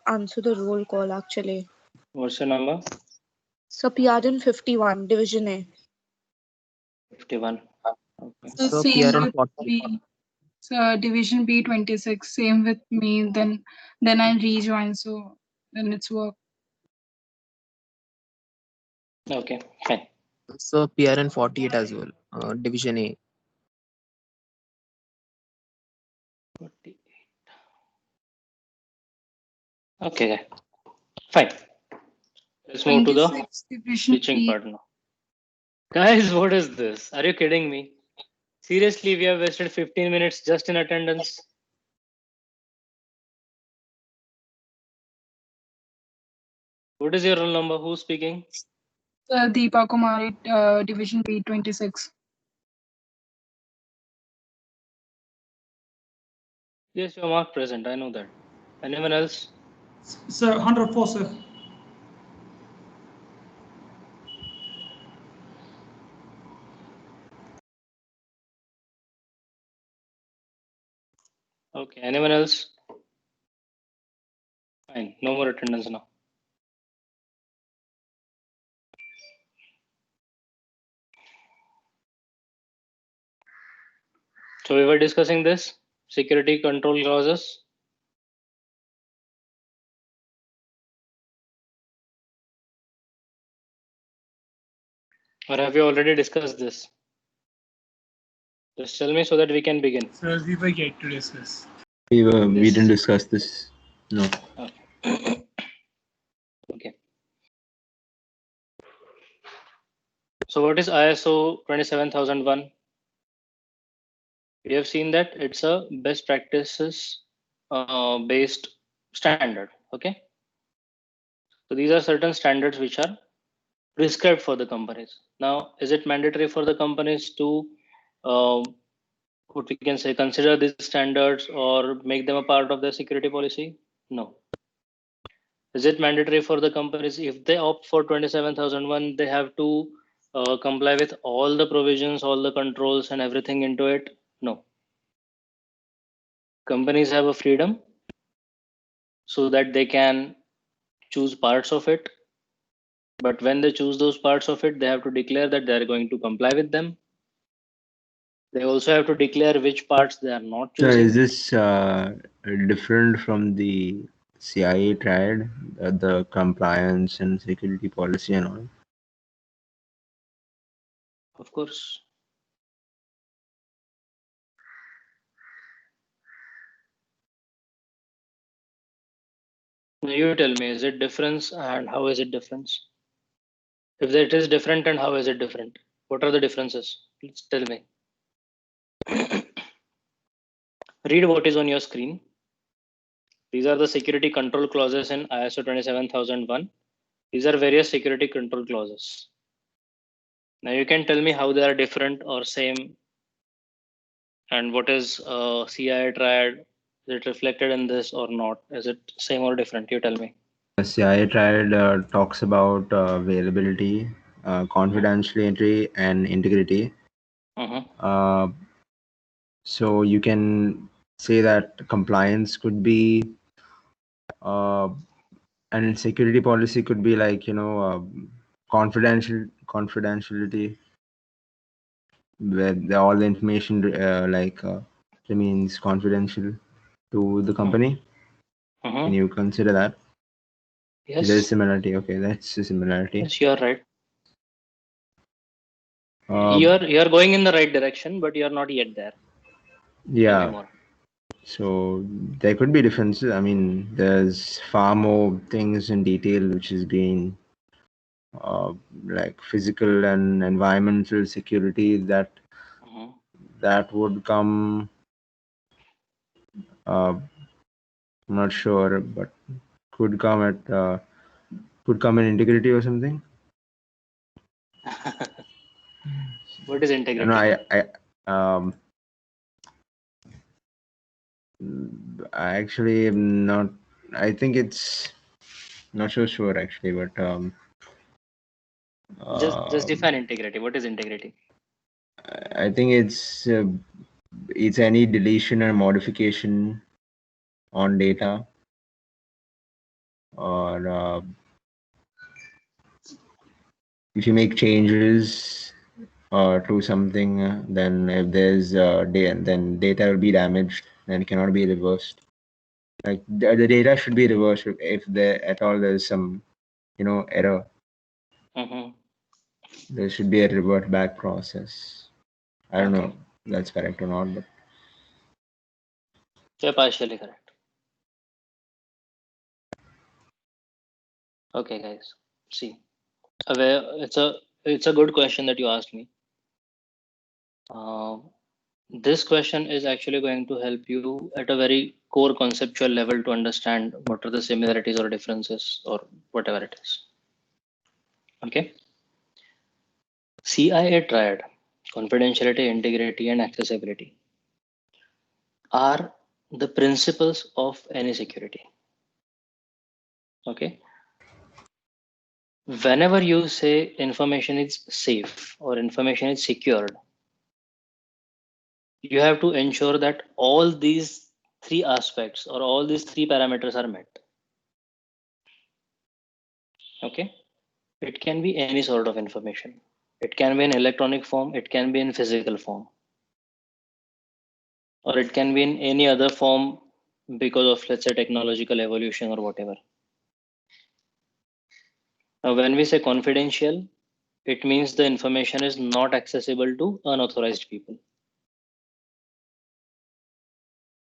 answer the roll call actually. What's your number? So PRN 51, Division A. 51. Okay. So So same PRN with 40. B. So Division B 26. Same with me. Then I rejoin. So then it's work. Okay, fine. So PRN 48 as well. Division A. 48. Okay, fine. Let's move to the 26 Division teaching E. part now. Guys, what is this? Are you kidding me? Seriously, we have wasted 15 minutes just in attendance. What is your roll number? Who's speaking? Deepa Kumari, Division B 26. Yes, you're marked present. I know that. Anyone else? Sir, 104, sir. Okay, anyone else? Fine, no more attendance now. So we were discussing this security control clauses. Or have you already discussed this? Just tell me so that we can begin. Sir, we were yet to discuss. We didn't discuss this. No. Okay. Okay. So what is ISO 27001? We have seen that it's a best practices based standard. Okay. So these are certain standards which are prescribed for the companies. Now, is it mandatory for the companies to what we can say consider these standards or make them a part of their security policy? No. Is it mandatory for the companies if they opt for 27001 they have to comply with all the provisions, all the controls and everything into it? No. Companies have a freedom so that they can choose parts of it, but when they choose those parts of it they have to declare that they are going to comply with them. They also have to declare which parts they are not So choosing. is this different from the CIA triad, the compliance and security policy and all? Of course. Now you tell me, is it difference and how is it difference? If it is different and how is it different? What are the differences? Please tell me. Read what is on your screen. These are the security control clauses in ISO 27001. These are various security control clauses. Now you can tell me how they are different or same, and what is CIA triad? Is it reflected in this or not? Is it same or different? You tell me. The CIA triad talks about availability, confidentiality, and integrity. So you can say that compliance could be, and security policy could be like confidentiality, where all the information remains confidential to the company. Can you consider that? Yes. There's similarity. Okay, that's a similarity. Yes, you are right. You're going in the right direction, but you're not yet there. Yeah. So there could be differences. I mean, there's far more things in detail which is being like physical and environmental security that would come. I'm not sure, but could come in integrity or something. What is integrity? No, I actually am not. I think it's not so sure actually, but just define integrity. What is integrity? I think it's any deletion or modification on data or if you make changes to something, then if there's then data will be damaged and cannot be reversed. Like the data should be reversed if there at all there's some error. Mm-hmm. There should be a revert back process. I don't know Okay. if that's correct or not, but You're partially correct. Okay, guys. See, it's a good question that you asked me. This question is actually going to help you at a very core conceptual level to understand what are the similarities or differences or whatever it is. Okay. CIA triad, confidentiality, integrity, and accessibility, are the principles of any security. Okay. Whenever you say information is safe or information is secured, you have to ensure that all these three aspects or all these three parameters are met. Okay. It can be any sort of information. It can be in electronic form, it can be in physical form, or it can be in any other form because of, let's say, technological evolution or whatever. Now, when we say confidential, it means the information is not accessible to unauthorized people.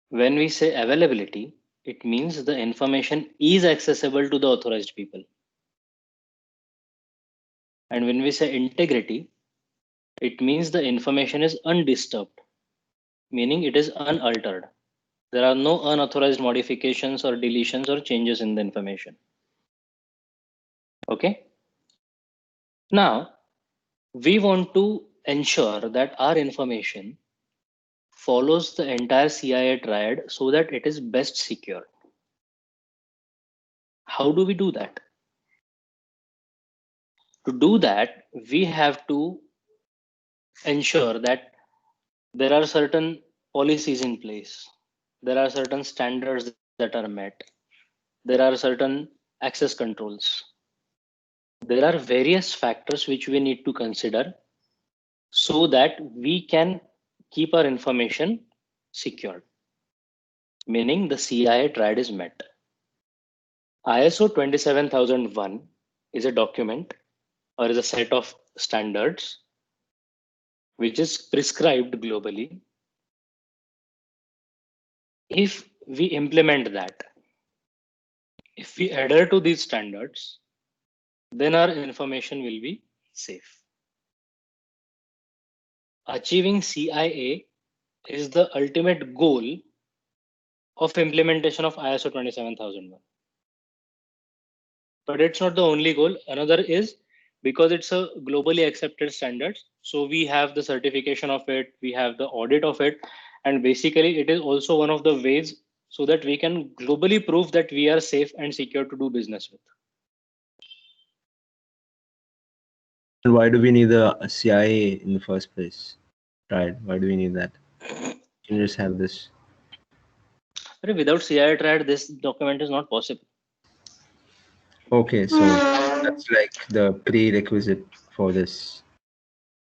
When we say availability, it means the information is accessible to the authorized people. And when we say integrity, it means the information is undisturbed, meaning it is unaltered. There are no unauthorized modifications or deletions or changes in the information. Okay. Now, we want to ensure that our information follows the entire CIA triad so that it is best secured. How do we do that? To do that, we have to ensure that there are certain policies in place. There are certain standards that are met. There are certain access controls. There are various factors which we need to consider so that we can keep our information secured, meaning the CIA triad is met. ISO 27001 is a document or is a set of standards which is prescribed globally. If we implement that, if we adhere to these standards, then our information will be safe. Achieving CIA is the ultimate goal of implementation of ISO 27001. But it's not the only goal. Another is because it's a globally accepted standard. So we have the certification of it, we have the audit of it, and basically it is also one of the ways so that we can globally prove that we are safe and secure to do business with. And why do we need the CIA in the first place? Right? Why do we need that? Can you just have this? Without CIA triad, this document is not possible. Okay, so that's like the prerequisite for this.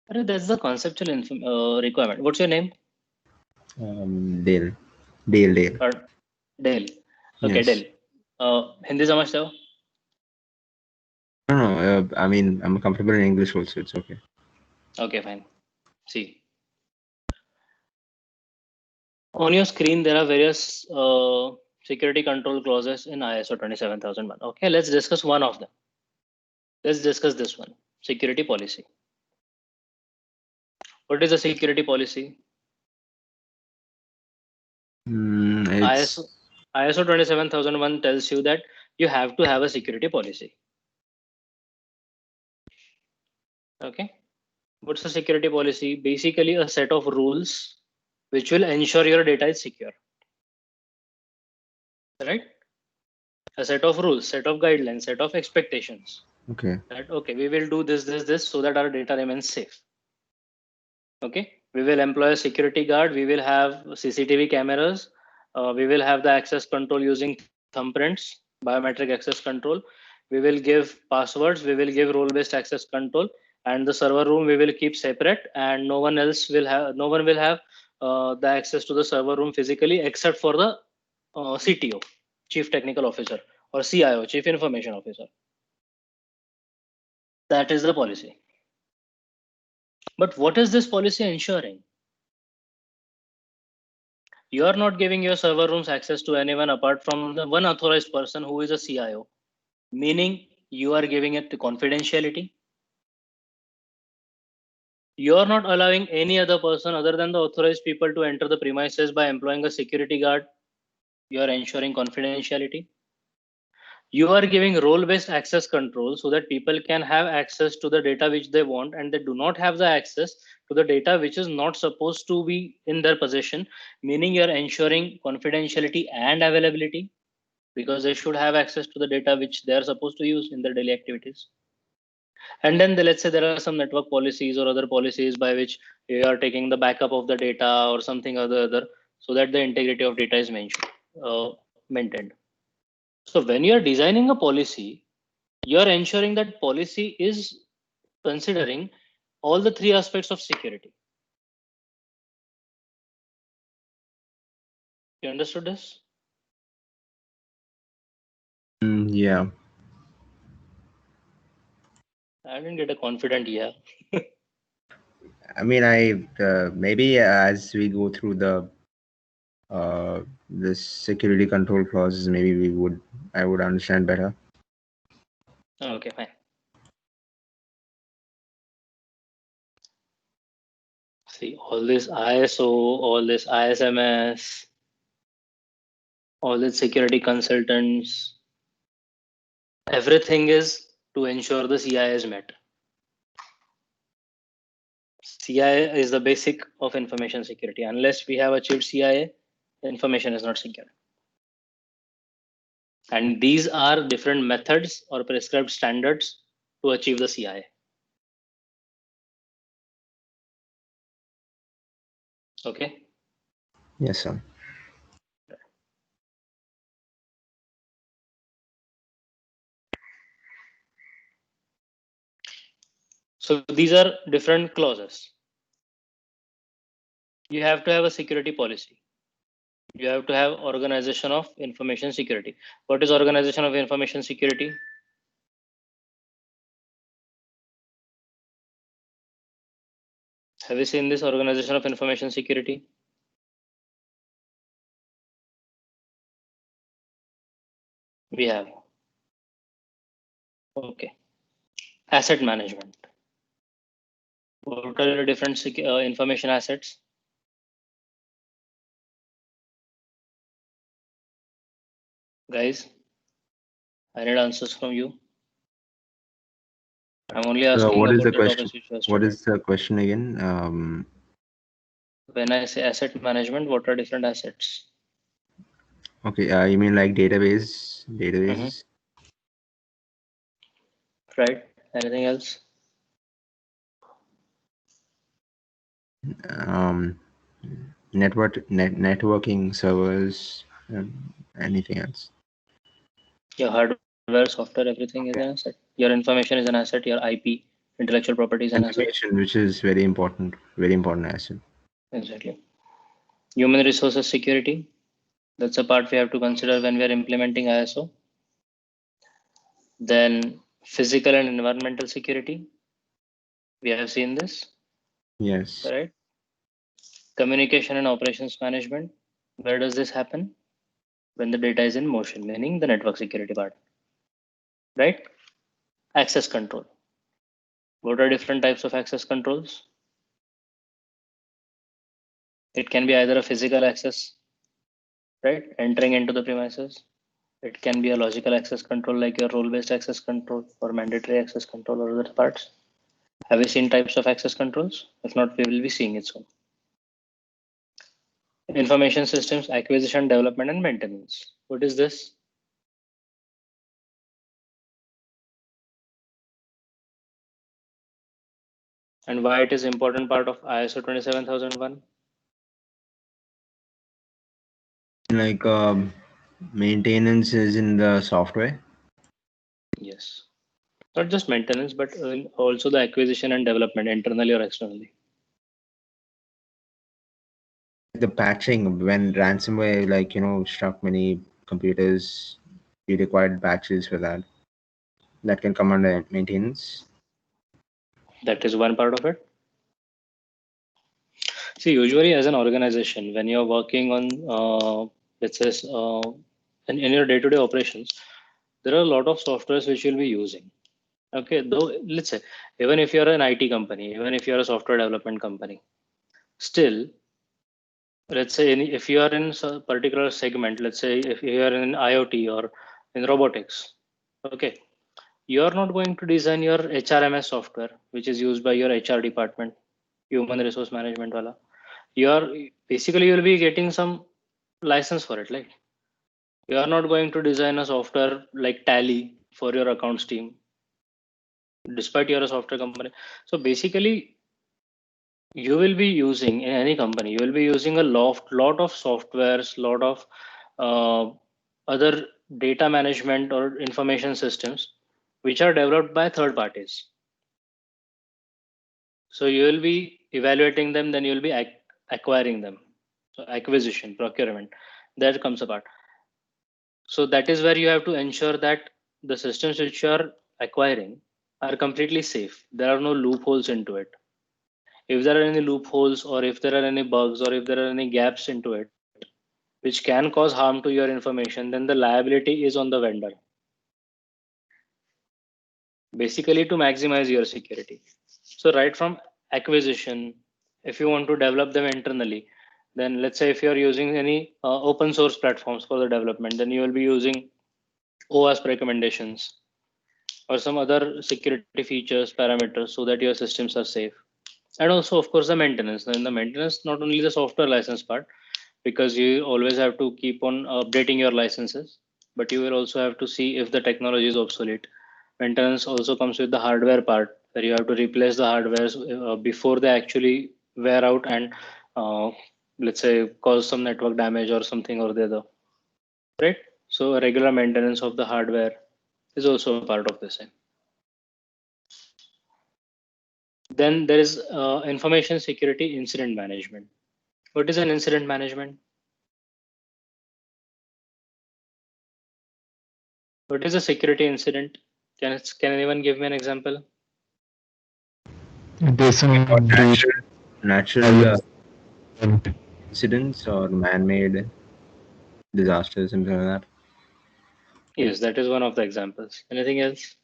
That's the conceptual requirement. What's your name? Dale. Dale. Okay, Yes. Dale. Hindi समझते हो? No, I mean, I'm comfortable in English also. It's okay. Okay, fine. See. On your screen, there are various security control clauses in ISO 27001. Okay, let's discuss one of them. Let's discuss this one, security policy. What is a security policy? ISO 27001 tells you that you have to have a security policy. Okay. What's a security policy? Basically a set of rules which will ensure your data is secure. Right? A set of rules, set of guidelines, set of expectations. Okay. That okay, we will do this so that our data remains safe. Okay, we will employ a security guard, we will have CCTV cameras, we will have the access control using thumbprints, biometric access control. We will give passwords, we will give role-based access control, and the server room we will keep separate, and no one will have the access to the server room physically except for the CTO, Chief Technical Officer, or CIO, Chief Information Officer. That is the policy. But what is this policy ensuring? You are not giving your server rooms access to anyone apart from the one authorized person who is a CIO, meaning you are giving it to confidentiality. You are not allowing any other person other than the authorized people to enter the premises by employing a security guard. You are ensuring confidentiality. You are giving role-based access control so that people can have access to the data which they want, and they do not have the access to the data which is not supposed to be in their possession, meaning you're ensuring confidentiality and availability, because they should have access to the data which they are supposed to use in their daily activities. And then let's say there are some network policies or other policies by which you are taking the backup of the data or something or the other, so that the integrity of data is maintained. So when you are designing a policy, you are ensuring that policy is considering all the three aspects of security. You understood this? Yeah. I didn't get a confident yeah. I mean, maybe as we go through the security control clauses, maybe I would understand better. Okay, fine. See, all this ISO, all this ISMS, all these security consultants, everything is to ensure the CI is met. CIA is the basic of information security. Unless we have achieved CIA, information is not secure. And these are different methods or prescribed standards to achieve the CIA. Okay. Yes, sir. So these are different clauses. You have to have a security policy. You have to have organization of information security. What is organization of information security? Have you seen this organization of information security? We have. Okay. Asset management. What are the different information assets? Guys, I need answers from you. I'm only asking what is the about the question? topics which you have What studied. is the question again? When I say asset management, what are different assets? Okay, you mean like databases? Right? Anything else? Networking servers, anything else? Your hardware, software, everything is an asset. Your information is an asset. Your IP, intellectual property is an asset. Information, which is very important asset. Exactly. Human resources security. That's a part we have to consider when we are implementing ISO. Then physical and environmental security. We have seen this. Yes. Right? Communication and operations management. Where does this happen? When the data is in motion, meaning the network security part. Right? Access control. What are different types of access controls? It can be either a physical access, right? Entering into the premises. It can be a logical access control like your role-based access control or mandatory access control or other parts. Have you seen types of access controls? If not, we will be seeing it soon. Information systems, acquisition, development, and maintenance. What is this? And why it is important part of ISO 27001? Like Maintenance is in the software. Yes. Not just maintenance, but also the acquisition and development internally or externally. The patching, when ransomware, like, struck many computers, you required patches for that. That can come under maintenance. That is one part of it. See, usually as an organization, when you're working on, let's say, in your day-to-day operations, there are a lot of softwares which you'll be using. Okay, though, let's say, even if you're an IT company, even if you're a software development company, still, let's say, if you are in a particular segment, let's say, if you are in IoT or in robotics, okay, you are not going to design your HRMS software, which is used by your HR department, human resource management wala. You'll be getting some license for it, like you are not going to design a software like Tally for your accounts team, despite you're a software company. So basically, you will be using in any company, you will be using a lot of softwares, lot of other data management or information systems, which are developed by third parties. So you will be evaluating them, then you will be acquiring them. So acquisition, procurement, that comes apart. So that is where you have to ensure that the systems which you are acquiring are completely safe. There are no loopholes into it. If there are any loopholes, or if there are any bugs, or if there are any gaps into it, which can cause harm to your information, then the liability is on the vendor. Basically to maximize your security. So right from acquisition, if you want to develop them internally, then let's say if you're using any open source platforms for the development, then you will be using OWASP recommendations or some other security features, parameters, so that your systems are safe. And also, of course, the maintenance. In the maintenance, not only the software license part, because you always have to keep on updating your licenses, but you will also have to see if the technology is obsolete. Maintenance also comes with the hardware part, where you have to replace the hardware before they actually wear out and let's say cause some network damage or something or the other, right? So regular maintenance of the hardware is also a part of this. Then there is information security incident management. What is an incident management? What is a security incident? Can anyone give me an example? There's some breach. Natural incidents or man-made disasters, something like that. Yes, that is one of the examples. Anything else?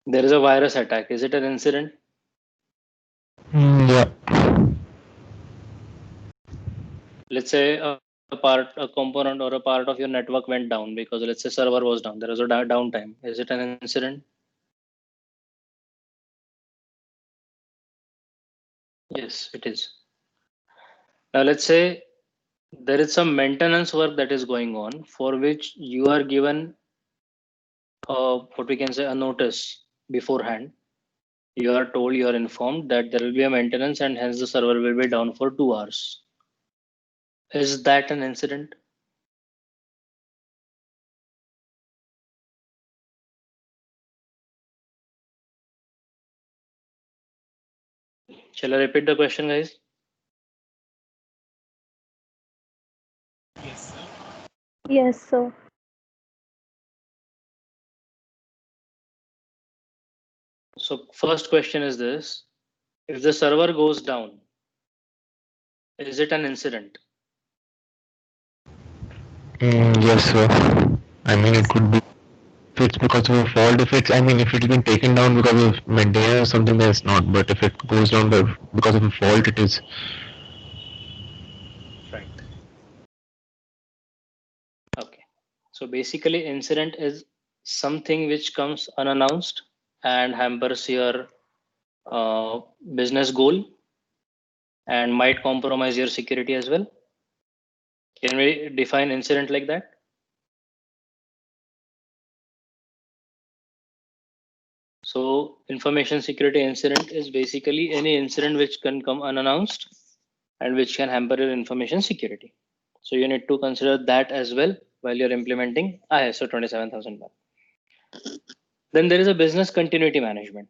There is a virus attack. Is it an incident? Yeah. Let's say a component or a part of your network went down because, let's say, server was down. There was a downtime. Is it an incident? Yes, it is. Now let's say there is some maintenance work that is going on, for which you are given what we can say a notice beforehand. You are told, you are informed that there will be a maintenance and hence the server will be down for 2 hours. Is that an incident? Shall I repeat the question, guys? Yes, sir. Yes, sir. So first question is this: if the server goes down, is it an incident? Yes, sir. I mean, it could be if it's because of a fault. If it's been taken down because of maintenance or something, that's not. But if it goes down because of a fault, it is. Right. Okay. So basically, incident is something which comes unannounced and hampers your business goal and might compromise your security as well. Can we define incident like that? So information security incident is basically any incident which can come unannounced and which can hamper your information security. So you need to consider that as well while you're implementing ISO 27001. Then there is a business continuity management.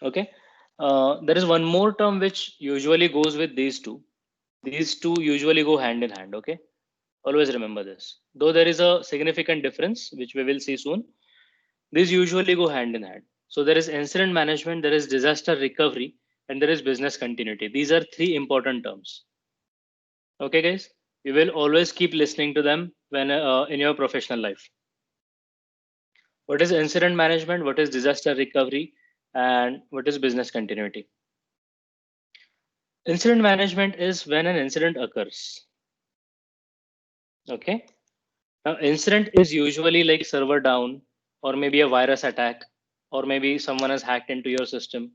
Okay. There is one more term which usually goes with these two. These two usually go hand in hand. Okay. Always remember this. Though there is a significant difference, which we will see soon, these usually go hand in hand. So there is incident management, there is disaster recovery, and there is business continuity. These are three important terms. Okay, guys, you will always keep listening to them when in your professional life. What is incident management? What is disaster recovery? And what is business continuity? Incident management is when an incident occurs. Okay. Now, incident is usually like server down, or maybe a virus attack, or maybe someone has hacked into your system.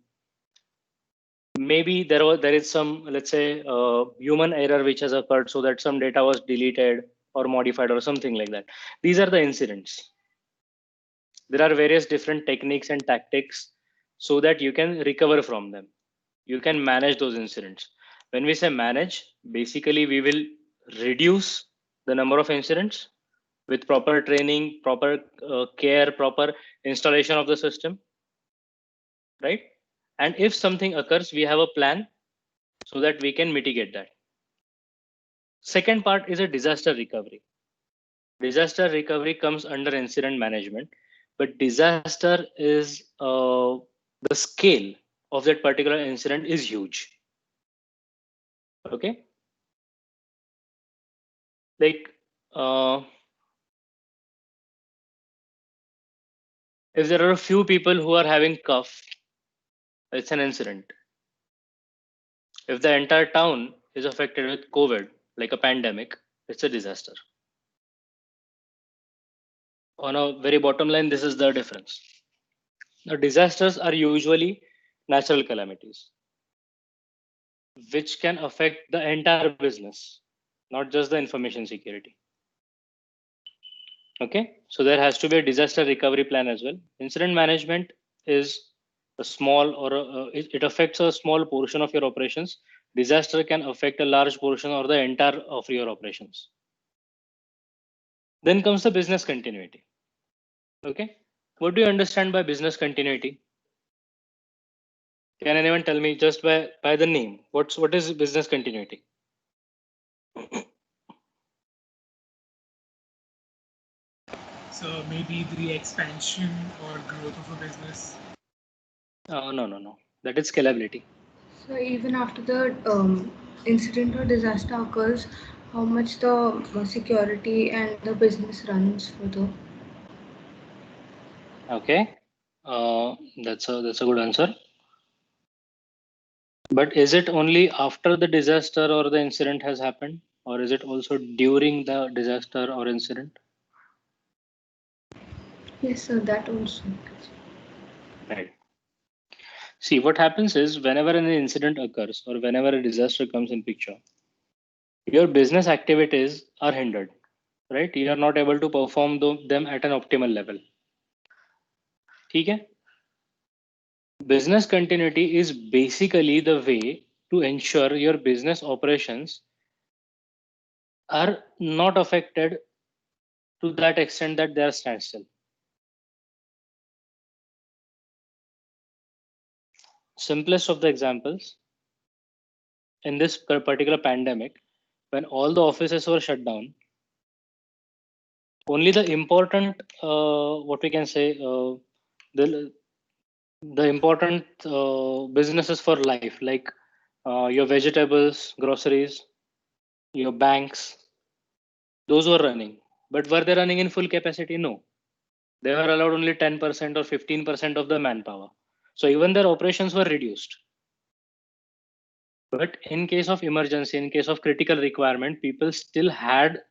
Maybe there is some, let's say, human error which has occurred, so that some data was deleted or modified or something like that. These are the incidents. There are various different techniques and tactics so that you can recover from them. You can manage those incidents. When we say manage, basically we will reduce the number of incidents with proper training, proper care, proper installation of the system, right? And if something occurs, we have a plan so that we can mitigate that. Second part is a disaster recovery. Disaster recovery comes under incident management, but disaster is the scale of that particular incident is huge. Okay. Like if there are a few people who are having cough, it's an incident. If the entire town is affected with COVID, like a pandemic, it's a disaster. On a very bottom line, this is the difference. Now, disasters are usually natural calamities, which can affect the entire business, not just the information security. Okay, so there has to be a disaster recovery plan as well. Incident management is a small or it affects a small portion of your operations. Disaster can affect a large portion or the entire of your operations. Then comes the business continuity. Okay, what do you understand by business continuity? Can anyone tell me just by the name? What is business continuity? So maybe the expansion or growth of a business. No. That is scalability. So even after the incident or disaster occurs, how much the security and the business runs further? Okay, that's a good answer. But is it only after the disaster or the incident has happened, or is it also during the disaster or incident? Yes, sir, that also. Right. See, what happens is whenever an incident occurs or whenever a disaster comes in picture, your business activities are hindered, right? You are not able to perform them at an optimal level. Okay? Business continuity is basically the way to ensure your business operations are not affected to that extent that they are standstill. Simplest of the examples, in this particular pandemic, when all the offices were shut down, only the important, what we can say, the important businesses for life, like your vegetables, groceries, your banks, those were running. But were they running in full capacity? No. They were allowed only 10% or 15% of the manpower. So even their operations were reduced. But in case of emergency, in case of critical requirement, people still had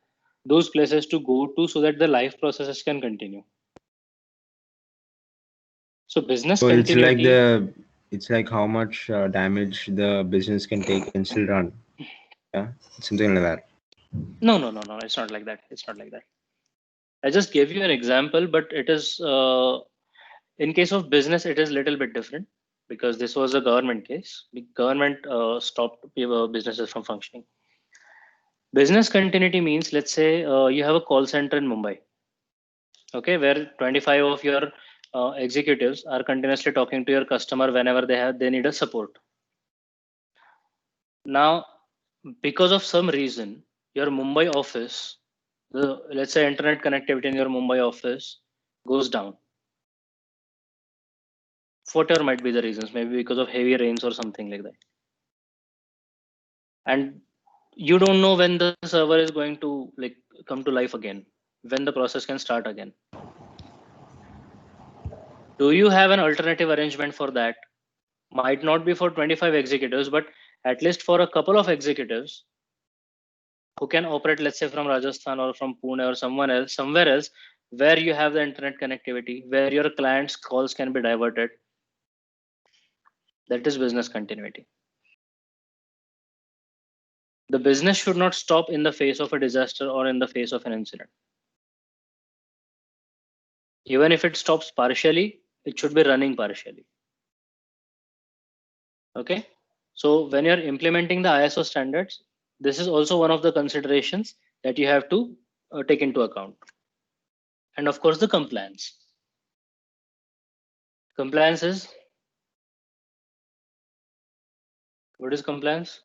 those places to go to so that the life processes can continue. So business So continuity. it's like how much damage the business can take and still run. Yeah, something like that. No, no, no, no. It's not like that. It's not like that. I just gave you an example, but it is in case of business, it is a little bit different because this was a government case. The government stopped businesses from functioning. Business continuity means, let's say you have a call center in Mumbai, okay, where 25 of your executives are continuously talking to your customer whenever they need a support. Now, because of some reason, your Mumbai office, let's say internet connectivity in your Mumbai office goes down. Whatever might be the reasons, maybe because of heavy rains or something like that. And you don't know when the server is going to like come to life again, when the process can start again. Do you have an alternative arrangement for that? Might not be for 25 executives, but at least for a couple of executives who can operate, let's say from Rajasthan or from Pune or somewhere else, where you have the internet connectivity, where your clients' calls can be diverted. That is business continuity. The business should not stop in the face of a disaster or in the face of an incident. Even if it stops partially, it should be running partially. Okay. So when you're implementing the ISO standards, this is also one of the considerations that you have to take into account. And of course, the compliance. Compliance is, what is compliance?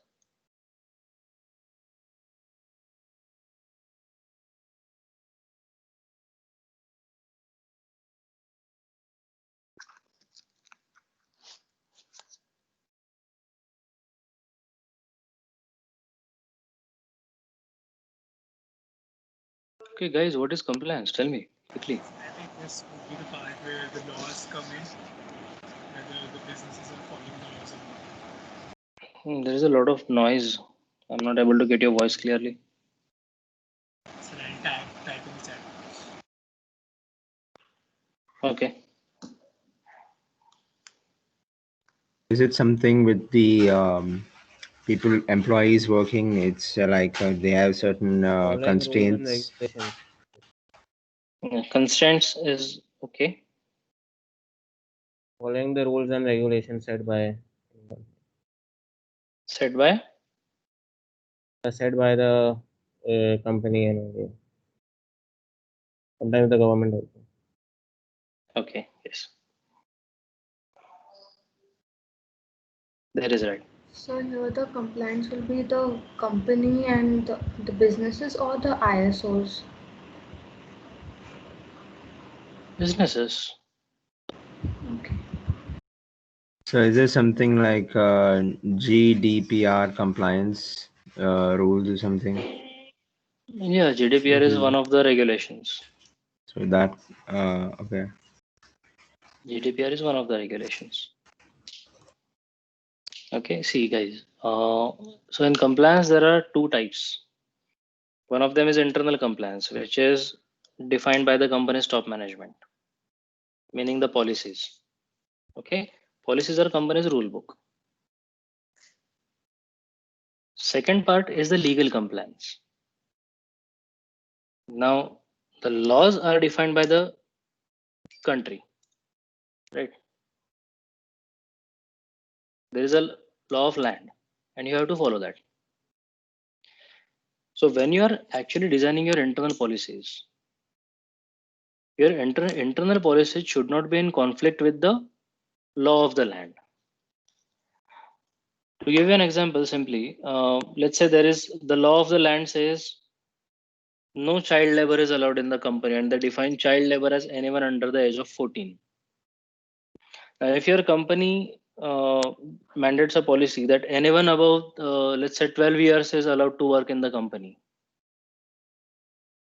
Okay, guys, what is compliance? Tell me quickly. I think this would be the part where the laws come in, whether the businesses are following the laws or not. There is a lot of noise. I'm not able to get your voice clearly. So I'll type in the chat. Okay. Is it something with the employees working? It's like they have certain Following rules and constraints. regulations. Constraints is okay. Following the rules and regulations set by the company and sometimes the government also. Okay, yes. That is right. So here the compliance will be the company and the businesses or the ISOs. Businesses. Okay. So is there something like GDPR compliance rules or something? Yeah, GDPR is one of the regulations. So that okay. GDPR is one of the regulations. Okay, see guys. So in compliance, there are two types. One of them is internal compliance, which is defined by the company's top management, meaning the policies. Okay, policies are company's rule book. Second part is the legal compliance. Now, the laws are defined by the country, right? There is a law of land, and you have to follow that. So when you are actually designing your internal policies, your internal policies should not be in conflict with the law of the land. To give you an example, simply, let's say there is the law of the land says no child labor is allowed in the company, and they define child labor as anyone under the age of 14. Now, if your company mandates a policy that anyone above, let's say 12 years is allowed to work in the company,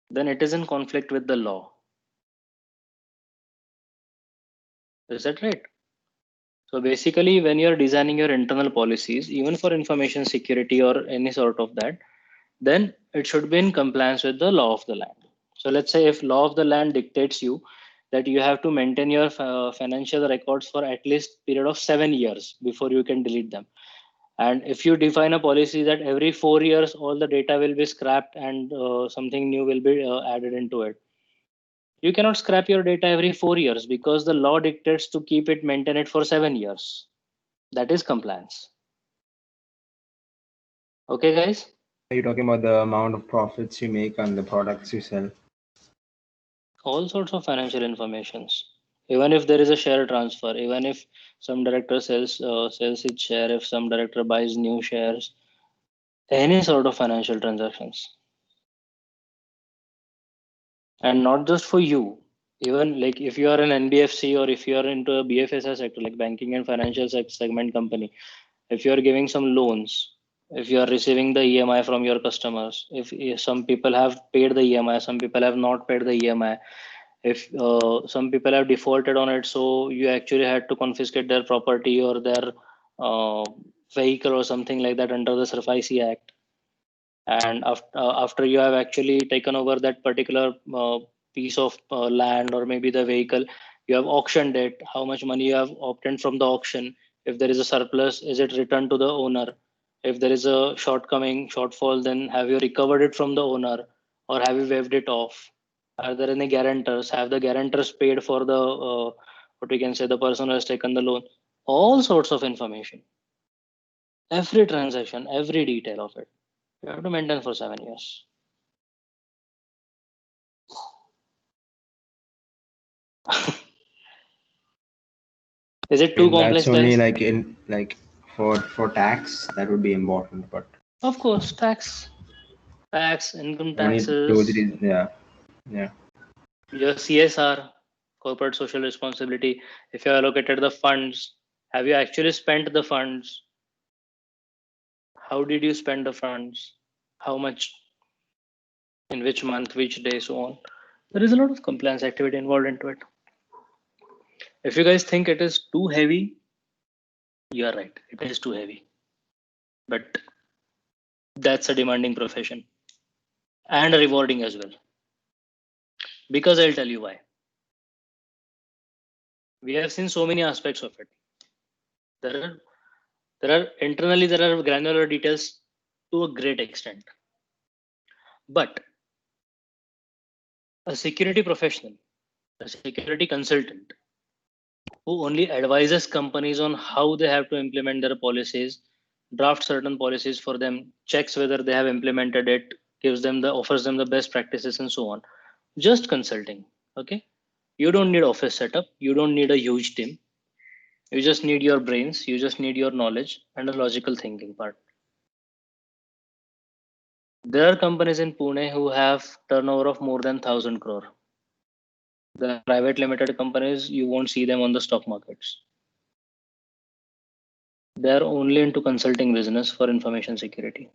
then it is in conflict with the law. Is that right? So basically, when you're designing your internal policies, even for information security or any sort of that, then it should be in compliance with the law of the land. So let's say if law of the land dictates you that you have to maintain your financial records for at least period of 7 years before you can delete them. And if you define a policy that every 4 years all the data will be scrapped and something new will be added into it, you cannot scrap your data every 4 years because the law dictates to keep it maintained for 7 years. That is compliance. Okay, guys? Are you talking about the amount of profits you make on the products you sell? All sorts of financial informations. Even if there is a share transfer, even if some director sells its share, if some director buys new shares, any sort of financial transactions. And not just for you, even like if you are an NBFC or if you are into a BFSI sector, like banking and financial segment company, if you are giving some loans, if you are receiving the EMI from your customers, if some people have paid the EMI, some people have not paid the EMI, if some people have defaulted on it, so you actually had to confiscate their property or their uh, vehicle or something like that under the SARFAESI Act. And after you have actually taken over that particular piece of land or maybe the vehicle, you have auctioned it, how much money you have obtained from the auction. If there is a surplus, is it returned to the owner? If there is a shortfall, then have you recovered it from the owner or have you waived it off? Are there any guarantors? Have the guarantors paid for the what we can say, the person who has taken the loan? All sorts of information, every transaction, every detail of it, you have to maintain for 7 years. Is it too And complex, that's only guys? like for tax that would be important, but Of course, tax, income only those taxes, yeah. your CSR, corporate social responsibility. If you allocated the funds, have you actually spent the funds? How did you spend the funds? How much? In which month? Which day? So on. There is a lot of compliance activity involved into it. If you guys think it is too heavy, you are right. It is too heavy. But that's a demanding profession and rewarding as well. Because I'll tell you why. We have seen so many aspects of it. There are internally there are granular details to a great extent. But a security professional, a security consultant who only advises companies on how they have to implement their policies, draft certain policies for them, checks whether they have implemented it, offers them the best practices and so on. Just consulting. Okay. You don't need office setup. You don't need a huge team. You just need your brains. You just need your knowledge and a logical thinking part. There are companies in Pune who have turnover of more than 1,000 crore. The private limited companies, you won't see them on the stock markets. They are only into consulting business for information security.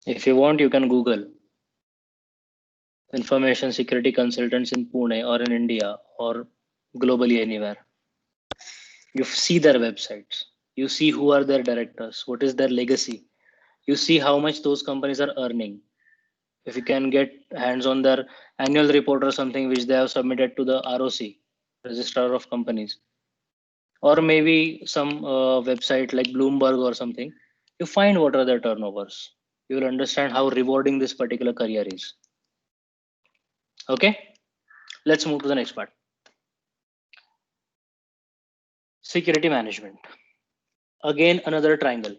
If you want, you can Google information security consultants in Pune or in India or globally anywhere. You see their websites. You see who are their directors, what is their legacy. You see how much those companies are earning. If you can get hands on their annual report or something which they have submitted to the ROC, Registrar of Companies, or maybe some website like Bloomberg or something, you find what are their turnovers. You will understand how rewarding this particular career is. Okay, let's move to the next part. Security management. Again, another triangle.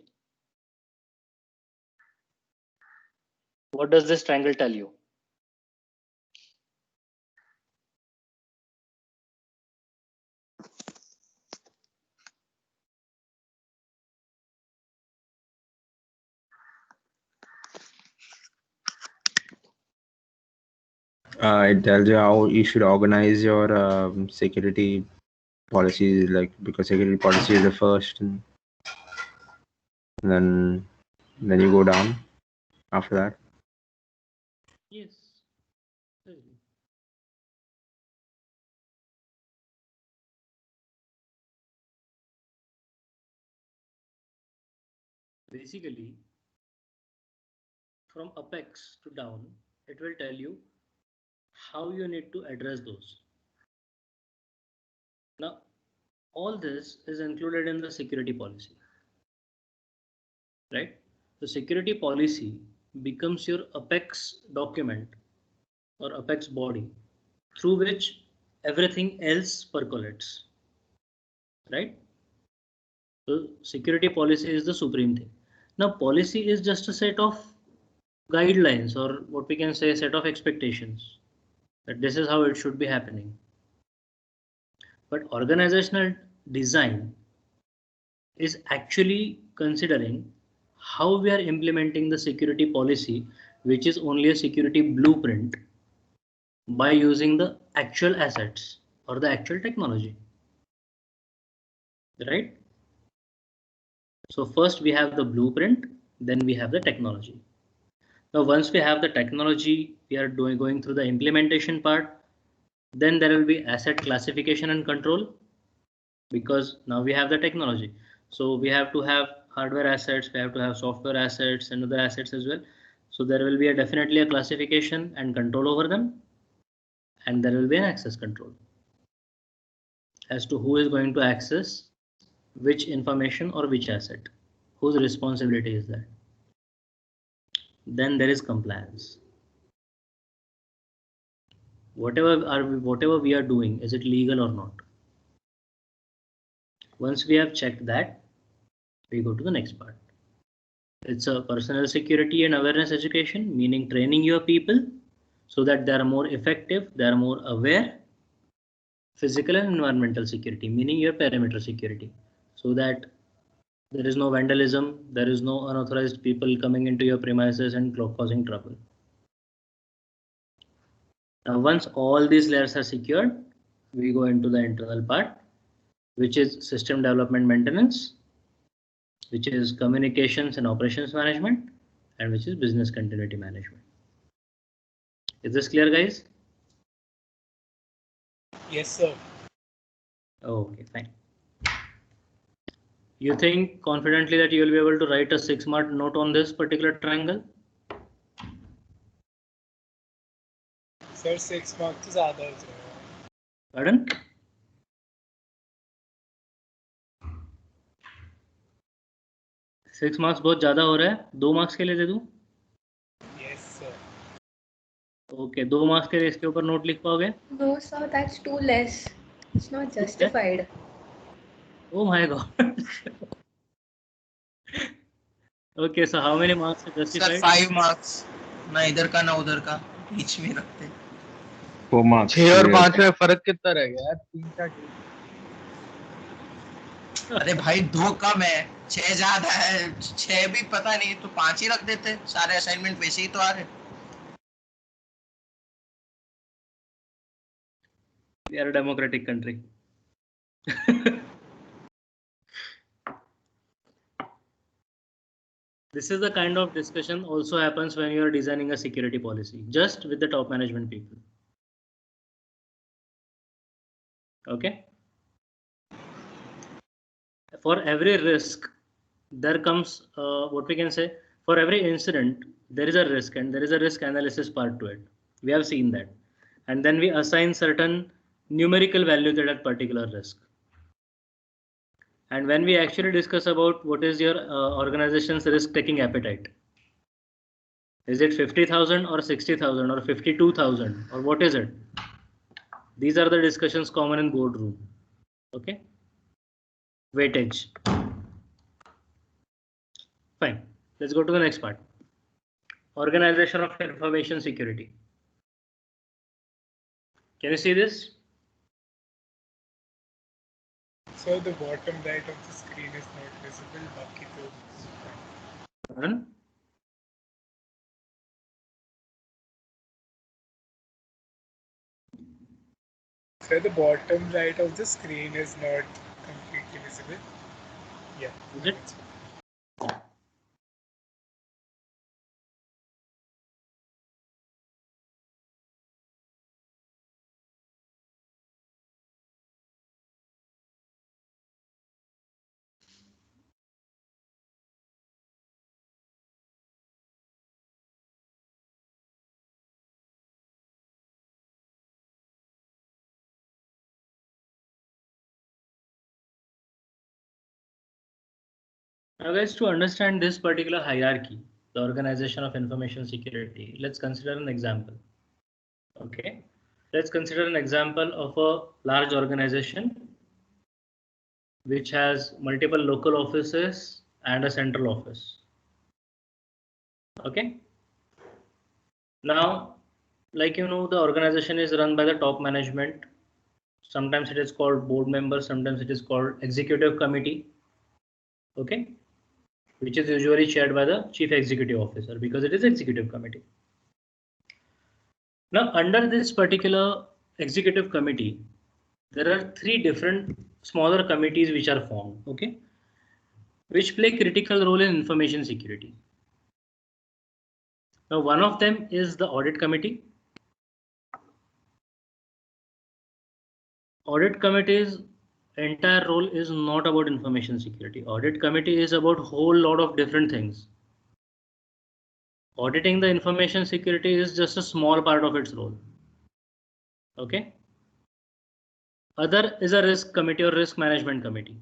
What does this triangle tell you? It tells you how you should organize your security policies, like because security policy is the first, and then you go down after that. Yes. Basically, from apex to down, it will tell you how you need to address those. Now, All this is included in the security policy, right? The security policy becomes your apex document or apex body through which everything else percolates, right? So security policy is the supreme thing. Now policy is just a set of guidelines, or what we can say a set of expectations, that this is how it should be happening. But organizational design is actually considering how we are implementing the security policy, which is only a security blueprint, by using the actual assets or the actual technology, right? So first we have the blueprint, then we have the technology. Now once we have the technology, we are going through the implementation part. Then there will be asset classification and control, because now we have the technology. So we have to have hardware assets, we have to have software assets and other assets as well. So there will be definitely a classification and control over them, and there will be an access control as to who is going to access which information or which asset, whose responsibility is that. Then there is compliance. Whatever we are doing, is it legal or not? Once we have checked that, we go to the next part. It's a personal security and awareness education, meaning training your people so that they are more effective, they are more aware. Physical and environmental security, meaning your perimeter security, so that there is no vandalism, there is no unauthorized people coming into your premises and causing trouble. Now once all these layers are secured, we go into the internal part, which is system development maintenance, which is communications and operations management, and which is business continuity management. Is this clear, guys? Yes, sir. Okay, fine. You think confidently that you will be able to write a 6-mark note on this particular triangle? Sir, 6 marks to ज़्यादा हो जाएगा. Pardon? Six marks बहुत ज्यादा हो रहा है, 2 marks के लिए दे दूं? Yes, sir. ओके, 2 मार्क्स के लिए इसके ऊपर नोट लिख पाओगे? No, sir, that's too less. It's not justified. Oh my god. Okay, so how many marks are sir justified? 5 marks, ना इधर का ना उधर का, बीच में रखते. 4 marks. 6 और 5 में फर्क कितना रह गया यार? 3-4. अरे भाई 2 कम है, 6 ज्यादा है. 6 भी पता नहीं तो 5 ही रख देते, सारे असाइनमेंट वैसे ही तो आ रहे. We are a democratic country. This is the kind of discussion also happens when you are designing a security policy, just with the top management people. Okay. For every risk, there comes what we can say, for every incident, there is a risk, and there is a risk analysis part to it. We have seen that. And then we assign certain numerical value to that particular risk. And when we actually discuss about what is your organization's risk taking appetite, is it 50,000 or 60,000 or 52,000 or what is it? These are the discussions common in boardroom. Okay. Weightage. Fine. Let's go to the next part. Organization of information security. Can you see this? So the bottom right of the screen is not visible. बाकी तो Pardon? Sir, the bottom right of the screen is not completely visible. Yeah. Is it? Now guys, to understand this particular hierarchy, the organization of information security, let's consider an example. Okay, let's consider an example of a large organization which has multiple local offices and a central office. Okay, now, like you know, the organization is run by the top management. Sometimes it is called board members, sometimes it is called executive committee. Okay, which is usually chaired by the chief executive officer because it is executive committee. Now, under this particular executive committee, there are 3 different smaller committees which are formed, okay, which play critical role in information security. Now, one of them is the audit committee. Audit committee's entire role is not about information security. Audit committee is about whole lot of different things. Auditing the information security is just a small part of its role. Okay. Other is a risk committee or risk management committee.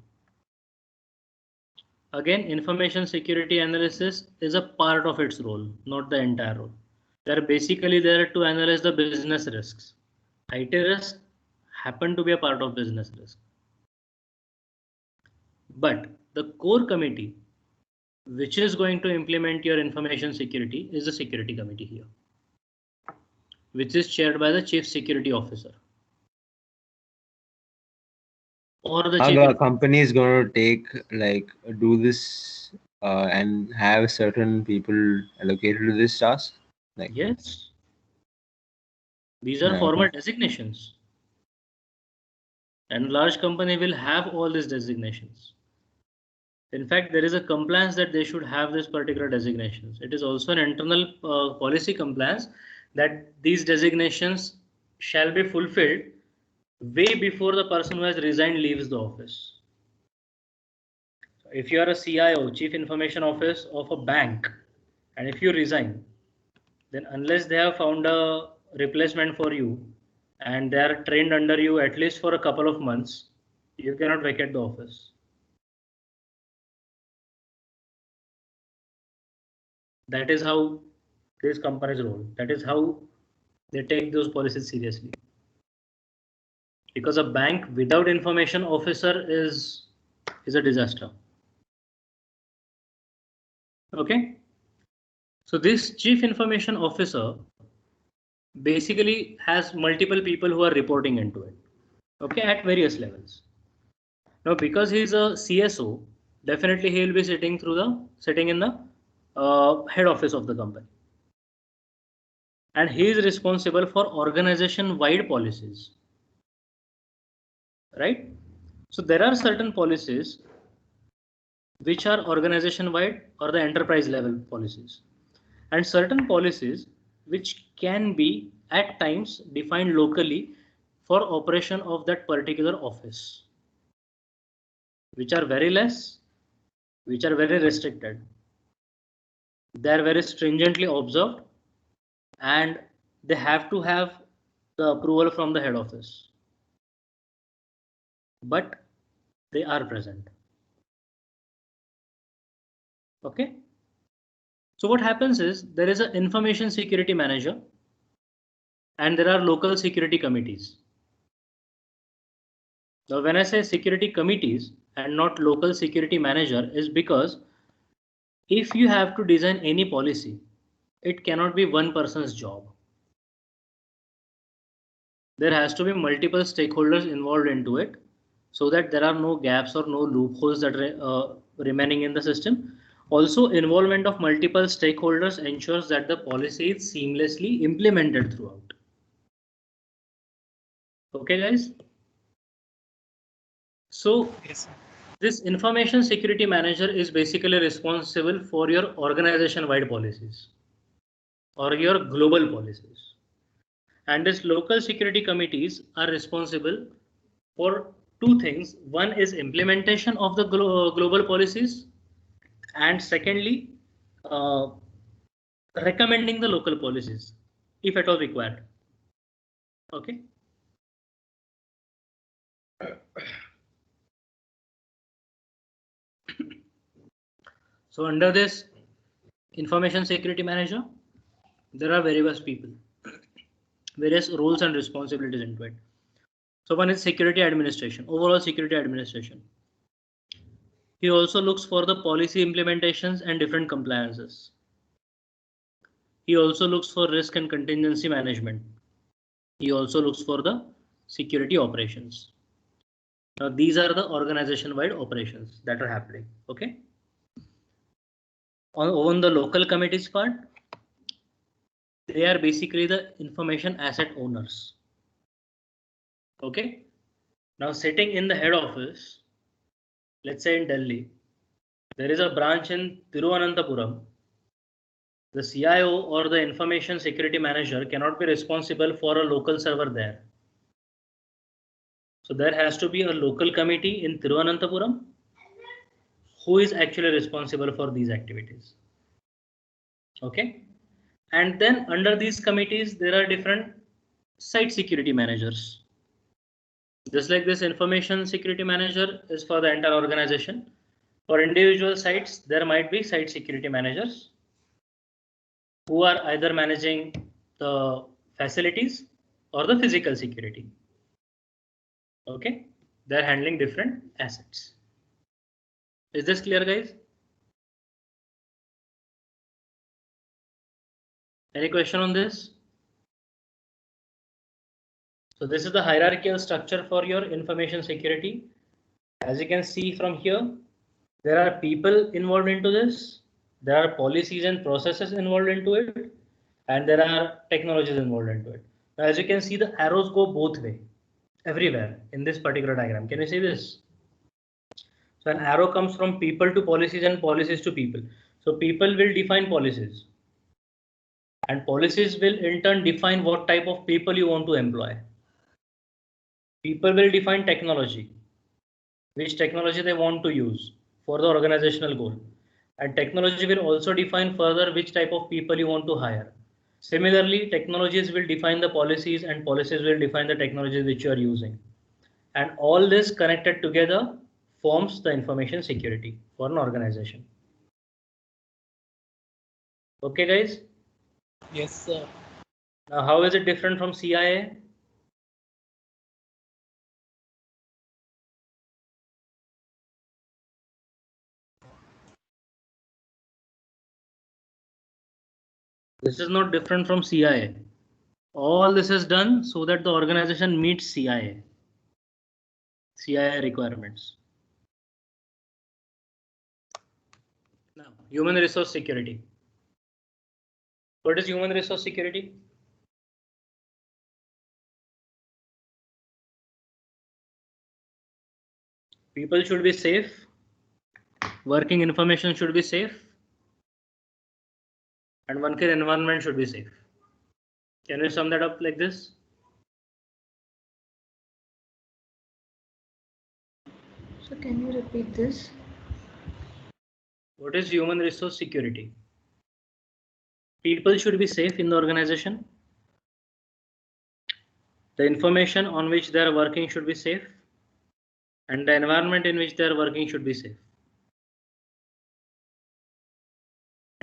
Again, information security analysis is a part of its role, not the entire role. They're basically there to analyze the business risks. IT risks happen to be a part of business risk. But the core committee, which is going to implement your information security, is the security committee here, which is chaired by the chief security officer. Or the chief. A company is going to take do this and have certain people allocated to this task. Like yes, these are Yeah. formal designations, and large company will have all these designations. In fact, there is a compliance that they should have this particular designations. It is also an internal policy compliance that these designations shall be fulfilled way before the person who has resigned leaves the office. If you are a CIO, Chief Information Officer of a bank, and if you resign, then unless they have found a replacement for you and they are trained under you at least for a couple of months, you cannot vacate the office. That is how these companies roll. That is how they take those policies seriously. Because a bank without information officer is a disaster. Okay. So this chief information officer basically has multiple people who are reporting into it. Okay, at various levels. Now, because he is a CSO, definitely he will be sitting in the head office of the company, and he is responsible for organization-wide policies. Right? So there are certain policies which are organization-wide or the enterprise level policies, and certain policies which can be at times defined locally for operation of that particular office, which are very less, which are very restricted. They are very stringently observed, and they have to have the approval from the head office. But they are present. Okay. So what happens is there is an information security manager and there are local security committees. Now, when I say security committees and not local security manager is because if you have to design any policy, it cannot be one person's job. There has to be multiple stakeholders involved into it so that there are no gaps or no loopholes that are remaining in the system. Also, involvement of multiple stakeholders ensures that the policy is seamlessly implemented throughout. Okay, guys. So Yes, sir. this information security manager is basically responsible for your organization-wide policies or your global policies. And these local security committees are responsible for 2 things. One is implementation of the global policies, and secondly, recommending the local policies if at all required. Okay. So under this information security manager, there are various people, various roles and responsibilities into it. So one is security administration, overall security administration. He also looks for the policy implementations and different compliances. He also looks for risk and contingency management. He also looks for the security operations. Now these are the organization-wide operations that are happening. Okay. On the local committees part, they are basically the information asset owners. Okay. Now sitting in the head office, let's say in Delhi, there is a branch in Thiruvananthapuram. The CIO or the information security manager cannot be responsible for a local server there. So there has to be a local committee in Thiruvananthapuram who is actually responsible for these activities. Okay. And then under these committees, there are different site security managers. Just like this information security manager is for the entire organization. For individual sites, there might be site security managers who are either managing the facilities or the physical security. Okay, they're handling different assets. Is this clear, guys? Any question on this? So this is the hierarchical structure for your information security. As you can see from here, there are people involved into this. There are policies and processes involved into it, and there are technologies involved into it. Now, as you can see, the arrows go both way, everywhere in this particular diagram. Can you see this? So an arrow comes from people to policies and policies to people. So people will define policies, and policies will in turn define what type of people you want to employ. People will define technology, which technology they want to use for the organizational goal. And technology will also define further which type of people you want to hire. Similarly, technologies will define the policies and policies will define the technologies which you are using. And all this connected together forms the information security for an organization. Okay, guys? Yes, sir. Now, how is it different from CIA? This is not different from CIA. All this is done so that the organization meets CIA requirements. Now, human resource security. What is human resource security? People should be safe. Working information should be safe. And working environment should be safe. Can you sum that up like this? So can you repeat this? What is human resource security? People should be safe in the organization. The information on which they are working should be safe. And the environment in which they are working should be safe.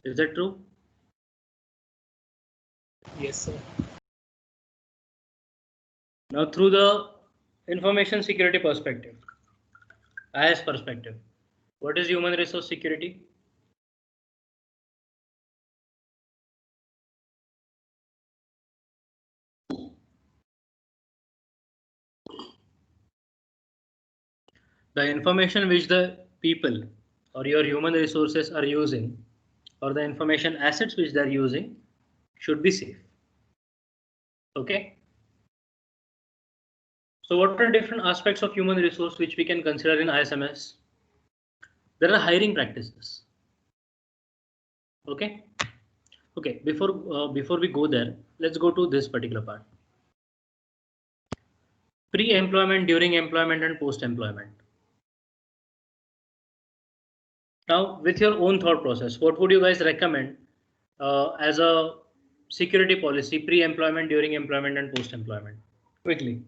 Is that true? Yes, sir. Now, through the information security perspective, IS perspective, what is human resource security? The information which the people or your human resources are using, or the information assets which they are using, should be safe. Okay. So what are different aspects of human resource which we can consider in ISMS? There are hiring practices. Okay. Okay. Before we go there, let's go to this particular part. Pre-employment, during employment, and post-employment. Now, with your own thought process, what would you guys recommend as a security policy, pre-employment, during employment, and post-employment? Quickly.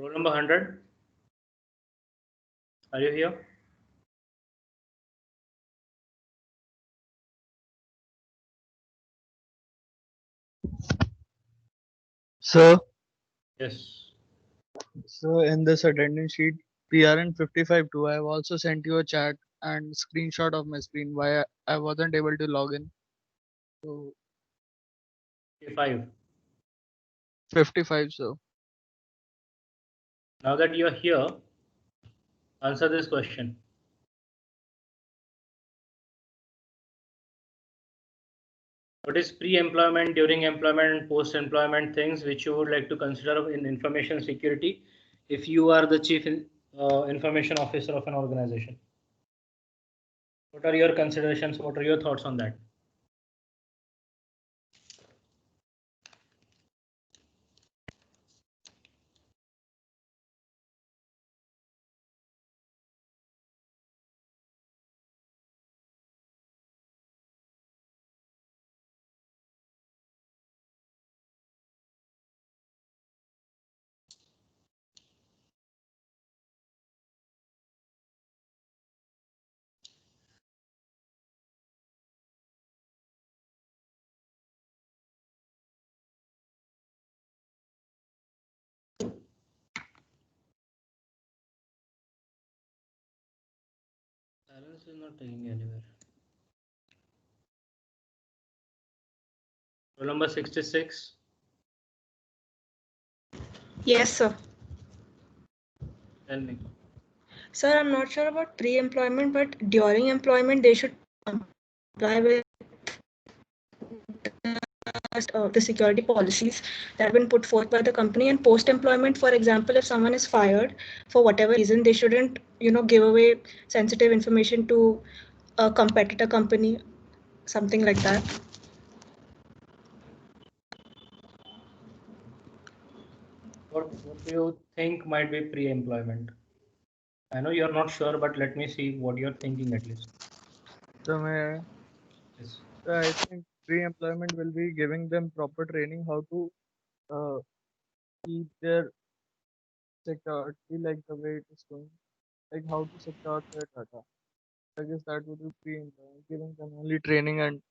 Roll number 100. Are you here? So, Yes. in this attendance sheet, PRN 55 too, I have also sent you a chat and screenshot of my screen why I wasn't able to log in. So 5. 55, so Now that you are here, answer this question. What is pre-employment, during employment, and post-employment things which you would like to consider in information security if you are the chief information officer of an organization? What are your considerations? What are your thoughts on that? Silence is not taking you anywhere. Roll number 66. Yes, sir. Tell me. Sir, I'm not sure about pre-employment, but during employment, they should comply with the security policies that have been put forth by the company. And post-employment, for example, if someone is fired for whatever reason, they shouldn't, give away sensitive information to a competitor company, something like that. What do you think might be pre-employment? I know you're not sure, but let me see what you're thinking at least. so Yes. I think pre-employment will be giving them proper training how to keep their security like the way it is going, like how to secure their data. I guess that would be pre-employment, giving them only training and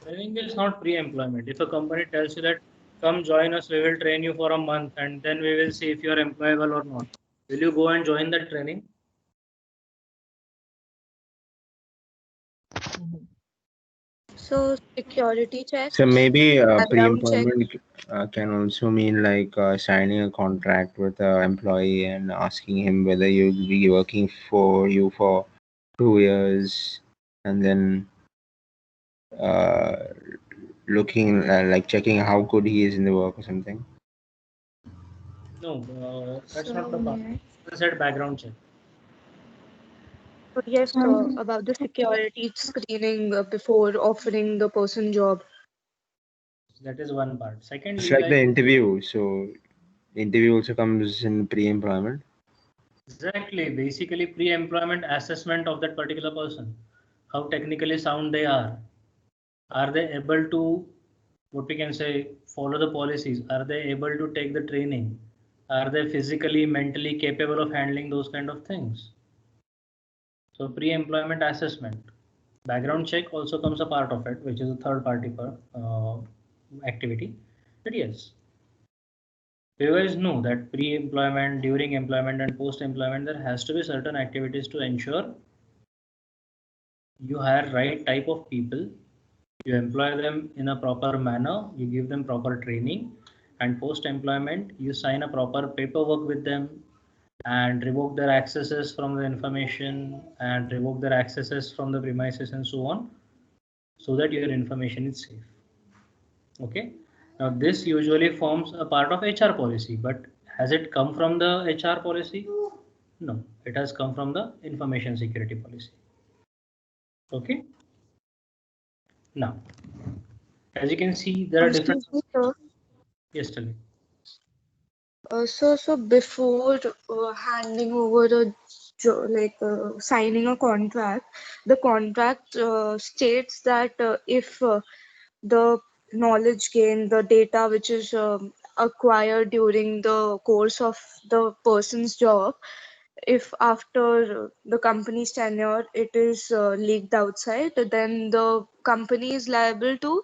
Training is not pre-employment. If a company tells you that come join us, we will train you for a month and then we will see if you are employable or not. Will you go and join that training? So security checks, So maybe background check. pre-employment can also mean like signing a contract with an employee and asking him whether you'll be working for you for 2 years, and then looking like checking how good he is in the work or something. No, that's So not the part. may I? I said background check. But yes, about the security screening before offering the person job. That is one part. It's Secondly, like the like interview. So the interview also comes in pre-employment. exactly, basically pre-employment assessment of that particular person, how technically sound they are they able to, what we can say, follow the policies, are they able to take the training, are they physically, mentally capable of handling those kind of things. So pre-employment assessment, background check also comes a part of it, which is a third party activity. But yes, you guys know that pre-employment, during employment, and post-employment, there has to be certain activities to ensure you hire right type of people, you employ them in a proper manner, you give them proper training, and post-employment, you sign a proper paperwork with them and revoke their accesses from the information and revoke their accesses from the premises and so on, so that your information is safe. Okay. Now this usually forms a part of HR policy, but has it come from the HR policy? No, it has come from the information security policy. Okay. Now, as you can see, there are different. Excuse me, sir. Yes, tell me. So before handing over signing a contract, the contract states that if the knowledge gain, the data which is acquired during the course of the person's job, if after the company's tenure it is leaked outside, then the company is liable to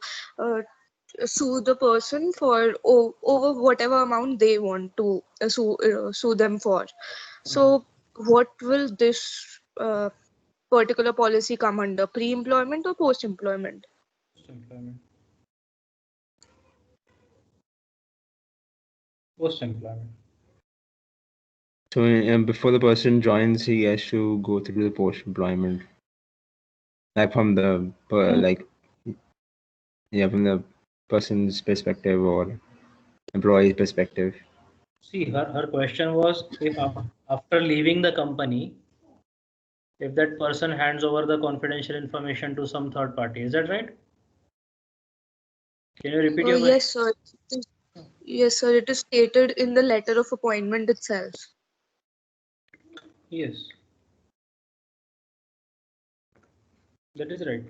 sue the person for over whatever amount they want to sue them for. So, what will this particular policy come under? Pre-employment or post-employment? Post-employment. Post-employment. So before the person joins, he has to go through the post-employment, like from the from the person's perspective or employee's perspective. See, her question was if after leaving the company, if that person hands over the confidential information to some third party. Is that right? Can you repeat your question? Yes, sir. Yes, sir. It is stated in the letter of appointment itself. Yes. That is right.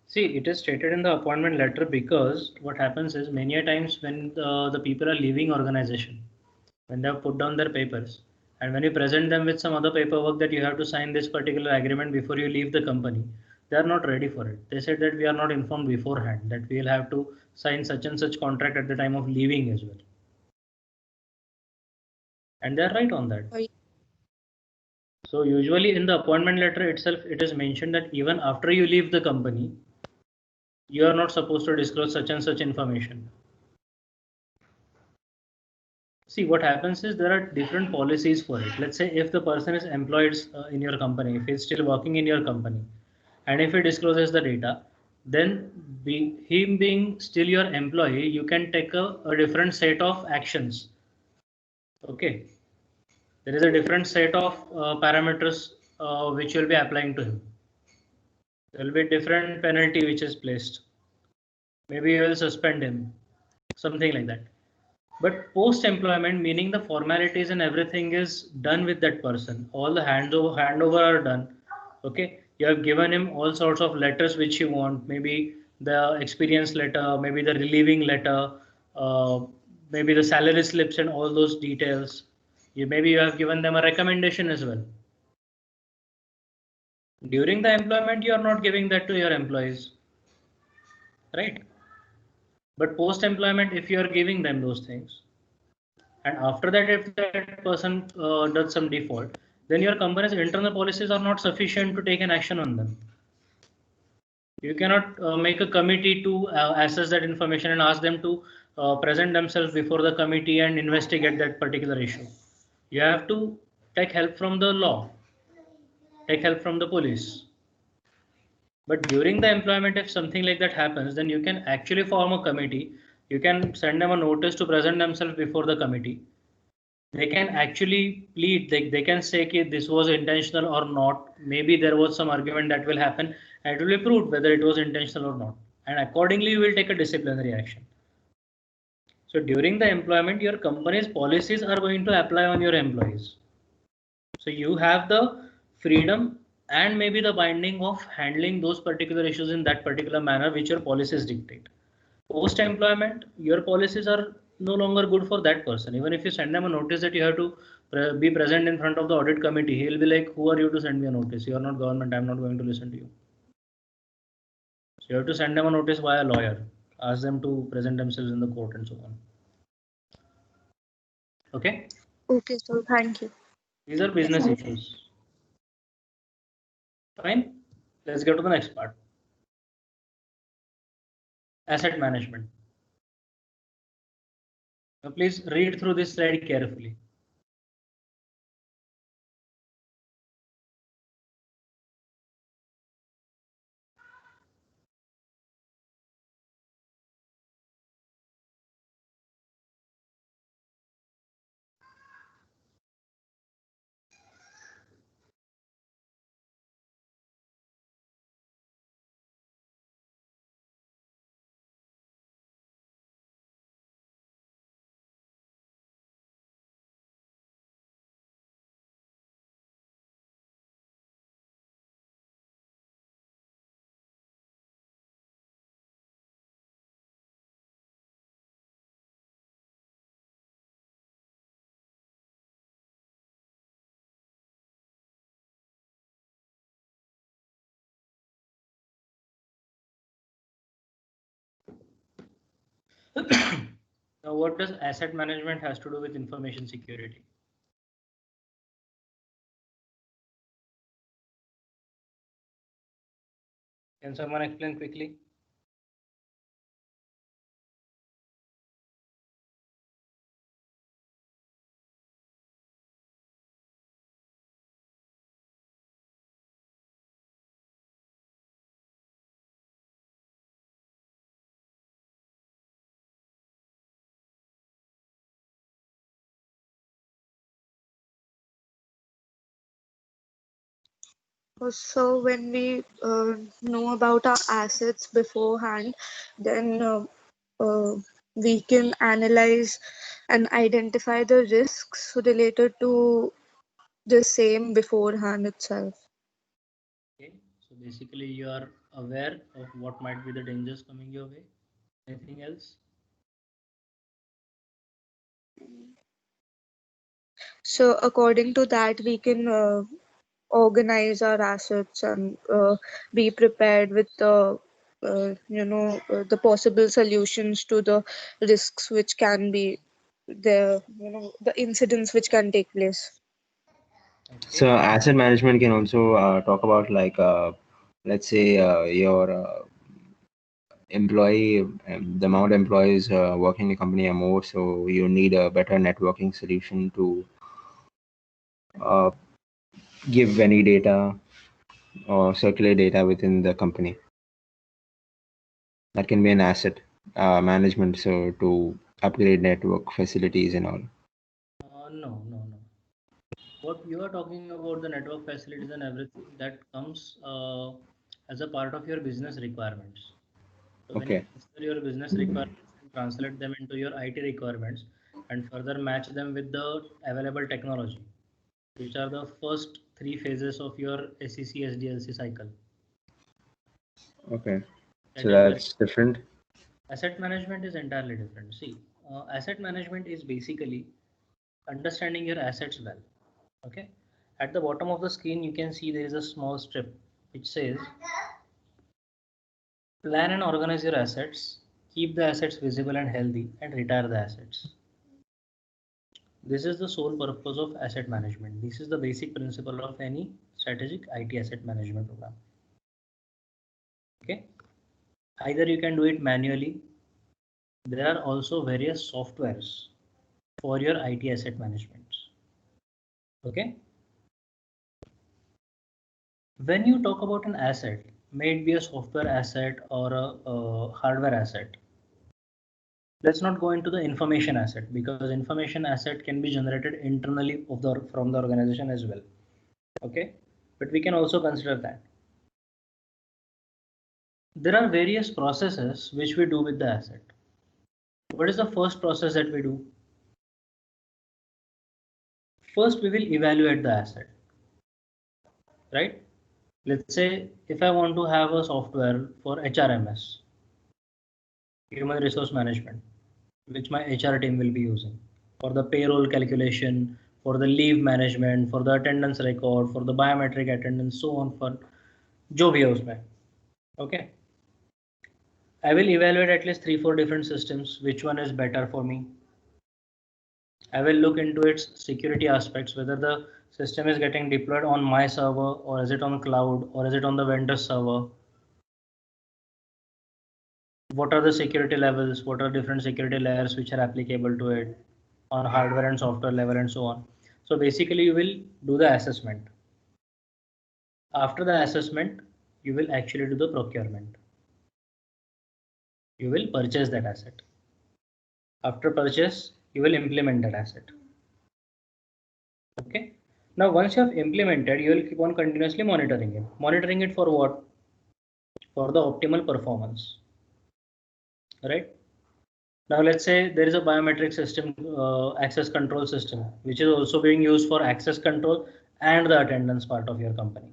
See, it is stated in the appointment letter because what happens is many a times when the people are leaving organization, when they have put down their papers, and when you present them with some other paperwork that you have to sign this particular agreement before you leave the company, they are not ready for it. They said that we are not informed beforehand that we will have to sign such and such contract at the time of leaving as well. And they are right on that. So usually in the appointment letter itself, it is mentioned that even after you leave the company, you are not supposed to disclose such and such information. See, what happens is there are different policies for it. Let's say if the person is employed in your company, if he's still working in your company, and if he discloses the data, then him being still your employee, you can take a different set of actions. Okay. There is a different set of parameters which will be applying to him. There will be a different penalty which is placed. Maybe you will suspend him, something like that. But post-employment, meaning the formalities and everything is done with that person. All the handover are done. Okay, you have given him all sorts of letters which you want. Maybe the experience letter, maybe the relieving letter, maybe the salary slips and all those details. Maybe you have given them a recommendation as well. During the employment, you are not giving that to your employees, right? But post-employment, if you are giving them those things, and after that, if that person does some default, then your company's internal policies are not sufficient to take an action on them. You cannot make a committee to assess that information and ask them to present themselves before the committee and investigate that particular issue. You have to take help from the law, take help from the police. But during the employment, if something like that happens, then you can actually form a committee. You can send them a notice to present themselves before the committee. They can actually plead, they can say that this was intentional or not. Maybe there was some argument that will happen and it will be proved whether it was intentional or not. And accordingly, you will take a disciplinary action. So during the employment, your company's policies are going to apply on your employees. So you have the freedom and maybe the binding of handling those particular issues in that particular manner which your policies dictate. Post employment, your policies are no longer good for that person. Even if you send them a notice that you have to be present in front of the audit committee, he'll be like, who are you to send me a notice? You are not government, I'm not going to listen to you. So you have to send them a notice via lawyer, ask them to present themselves in the court and so on. Okay? Okay, so thank you. These are business issues. Fine. Let's get to the next part. Asset management. Now please read through this slide carefully. Now, what does asset management has to do with information security? Can someone explain quickly? So when we know about our assets beforehand, then we can analyze and identify the risks related to the same beforehand itself. Okay, so basically you are aware of what might be the dangers coming your way. Anything else? So according to that, we can organize our assets and be prepared with the the possible solutions to the risks which can be there, the incidents which can take place. So asset management can also talk about like let's say your employee, the amount of employees working in the company are more, so you need a better networking solution to give any data or circulate data within the company. That can be an asset management, so to upgrade network facilities and all. No. What you are talking about, the network facilities and everything, that comes as a part of your business requirements. So when you Okay. consider your business requirements and translate them into your IT requirements and further match them with the available technology, which are the first three phases of your SEC SDLC cycle. Okay. That So is where that's different. asset management is entirely different. See, asset management is basically understanding your assets well. Okay. At the bottom of the screen, you can see there is a small strip which says plan and organize your assets, keep the assets visible and healthy, and retire the assets. This is the sole purpose of asset management. This is the basic principle of any strategic IT asset management program. Okay. Either you can do it manually. There are also various softwares for your IT asset management. Okay. When you talk about an asset, may it be a software asset or a hardware asset, let's not go into the information asset, because information asset can be generated internally from the organization as well. Okay, but we can also consider that. There are various processes which we do with the asset. What is the first process that we do? First, we will evaluate the asset, right? Let's say if I want to have a software for HRMS, human resource management, which my HR team will be using for the payroll calculation, for the leave management, for the attendance record, for the biometric attendance, so on, for जो भी है उसमें. Okay. I will evaluate at least 3-4 different systems. Which one is better for me? I will look into its security aspects, whether the system is getting deployed on my server, or is it on cloud, or is it on the vendor server. What are the security levels? What are different security layers which are applicable to it on hardware and software level and so on. So basically you will do the assessment. After the assessment, you will actually do the procurement. You will purchase that asset. After purchase, you will implement that asset. Okay. Now, once you have implemented, you will keep on continuously monitoring it. Monitoring it for what? For the optimal performance. Right? Now, let's say there is a biometric system, access control system, which is also being used for access control and the attendance part of your company.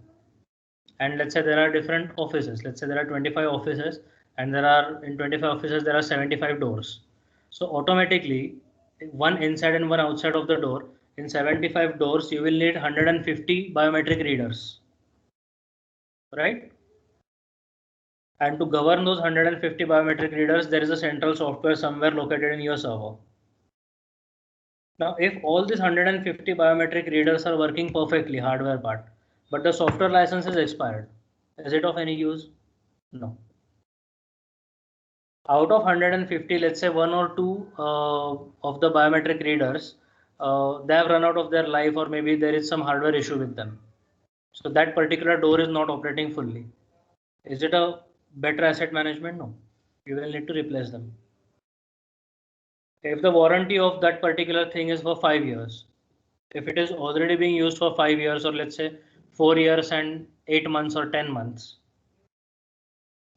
And let's say there are different offices. Let's say there are 25 offices, and in 25 offices there are 75 doors. So automatically, one inside and one outside of the door, in 75 doors you will need 150 biometric readers, right? And to govern those 150 biometric readers, there is a central software somewhere located in your server. Now, if all these 150 biometric readers are working perfectly, hardware part, but the software license is expired, is it of any use? No. Out of 150, let's say 1 or 2 of the biometric readers, they have run out of their life, or maybe there is some hardware issue with them. So that particular door is not operating fully. Is it a better asset management? No. You will need to replace them. If the warranty of that particular thing is for 5 years, if it is already being used for 5 years, or let's say 4 years and 8 months or 10 months,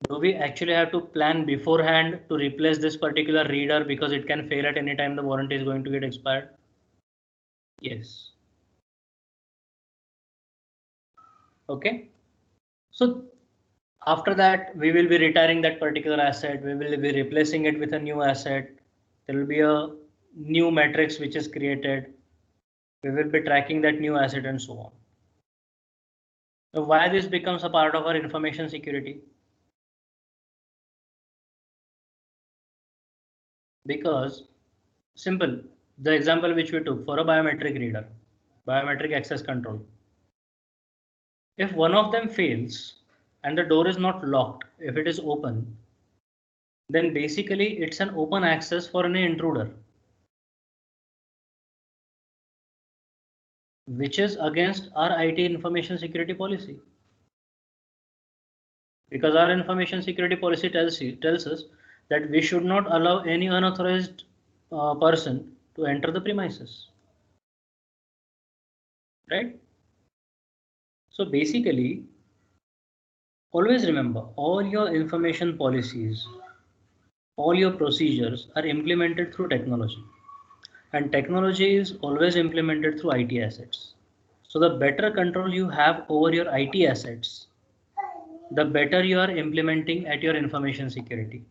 do we actually have to plan beforehand to replace this particular reader because it can fail at any time the warranty is going to get expired? Yes. Okay. So after that, we will be retiring that particular asset. We will be replacing it with a new asset. There will be a new matrix which is created. We will be tracking that new asset and so on. So why this becomes a part of our information security? Because simple, the example which we took for a biometric reader, biometric access control. If one of them fails and the door is not locked, if it is open, then basically it's an open access for any intruder, which is against our IT information security policy. Because our information security policy tells us that we should not allow any unauthorized person to enter the premises. Right? So basically, always remember, all your information policies, all your procedures are implemented through technology. And technology is always implemented through IT assets. So the better control you have over your IT assets, the better you are implementing at your information security.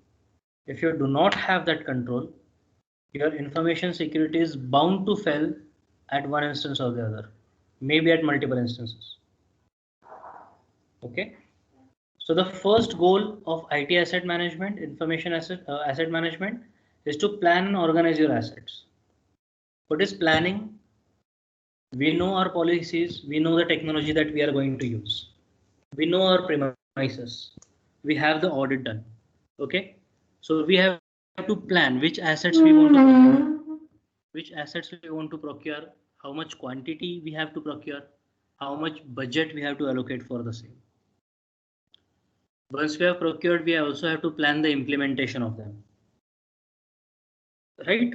If you do not have that control, your information security is bound to fail at one instance or the other, maybe at multiple instances. Okay. So the first goal of IT asset management, information asset management, is to plan and organize your assets. What is planning? We know our policies, we know the technology that we are going to use. We know our premises. We have the audit done. Okay. So we have to plan which assets we want to procure, which assets we want to procure, how much quantity we have to procure, how much budget we have to allocate for the same. Once we have procured, we also have to plan the implementation of them. Right?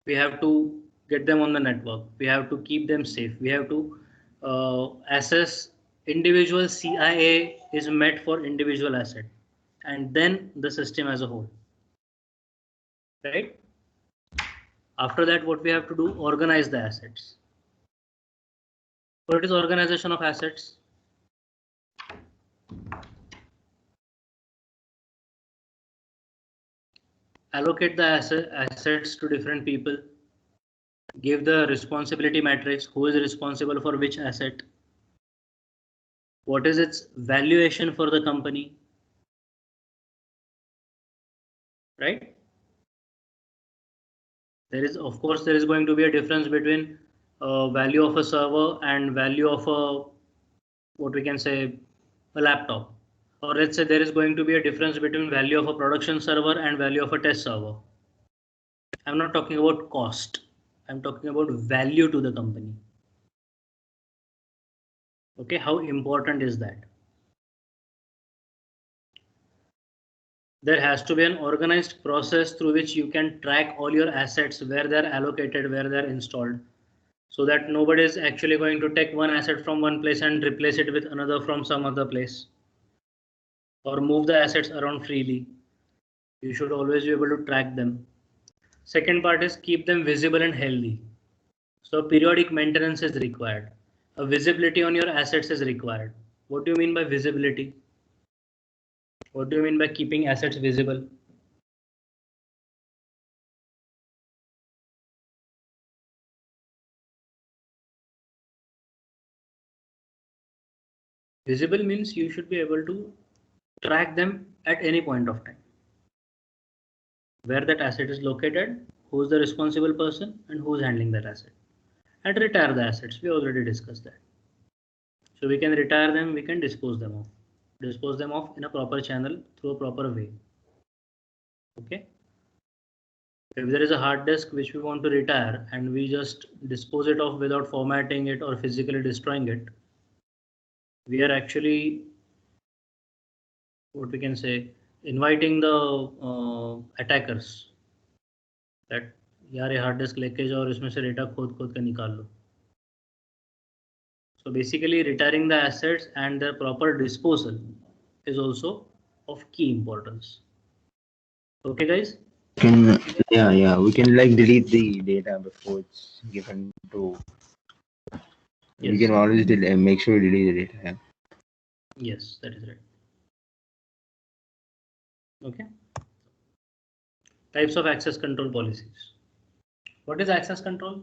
We have to get them on the network. We have to keep them safe. We have to assess individual CIA is met for individual asset, and then the system as a whole. Right? After that, what we have to do, organize the assets. What is organization of assets? Allocate the assets to different people. Give the responsibility matrix, who is responsible for which asset. What is its valuation for the company? Right? There is, of course, there is going to be a difference between value of a server and value of a, what we can say, a laptop. Or let's say there is going to be a difference between value of a production server and value of a test server. I'm not talking about cost. I'm talking about value to the company. Okay, how important is that? There has to be an organized process through which you can track all your assets, where they're allocated, where they're installed, so that nobody is actually going to take one asset from one place and replace it with another from some other place, or move the assets around freely. You should always be able to track them. Second part is keep them visible and healthy. So periodic maintenance is required. A visibility on your assets is required. What do you mean by visibility? What do you mean by keeping assets visible? Visible means you should be able to track them at any point of time. Where that asset is located, who's the responsible person, and who's handling that asset. And retire the assets. We already discussed that. So we can retire them, we can dispose them off. Dispose them off in a proper channel through a proper way. Okay. If there is a hard disk which we want to retire and we just dispose it off without formatting it or physically destroying it, we are actually, what we can say, inviting the attackers that यार ये hard disk लेके जाओ और इसमें से data खोद के निकाल लो. So basically retiring the assets and their proper disposal is also of key importance. Okay guys? Yeah, we can like delete the data before it's given to. We can always make sure we delete the data. Yeah. Yes, that is right. Okay. Types of access control policies. What is access control?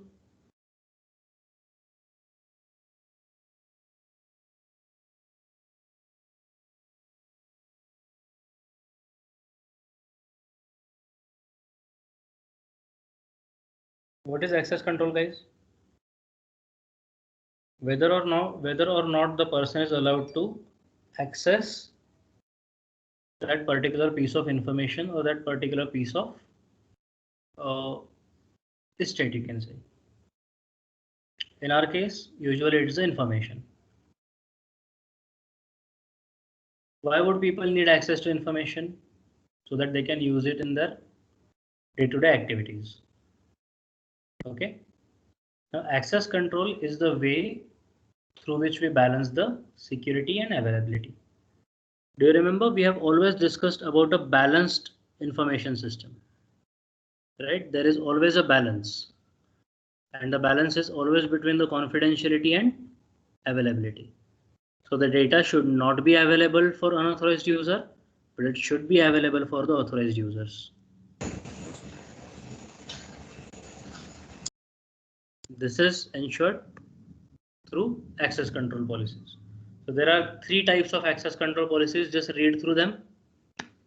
What is access control, guys? Whether or not the person is allowed to access that particular piece of information or that particular piece of state, you can say. In our case, usually it's the information. Why would people need access to information? So that they can use it in their day-to-day activities. Okay. Now, access control is the way through which we balance the security and availability. Do you remember we have always discussed about a balanced information system, right? There is always a balance, and the balance is always between the confidentiality and availability. So the data should not be available for unauthorized user, but it should be available for the authorized users. This is ensured through access control policies. So there are 3 types of access control policies. Just read through them.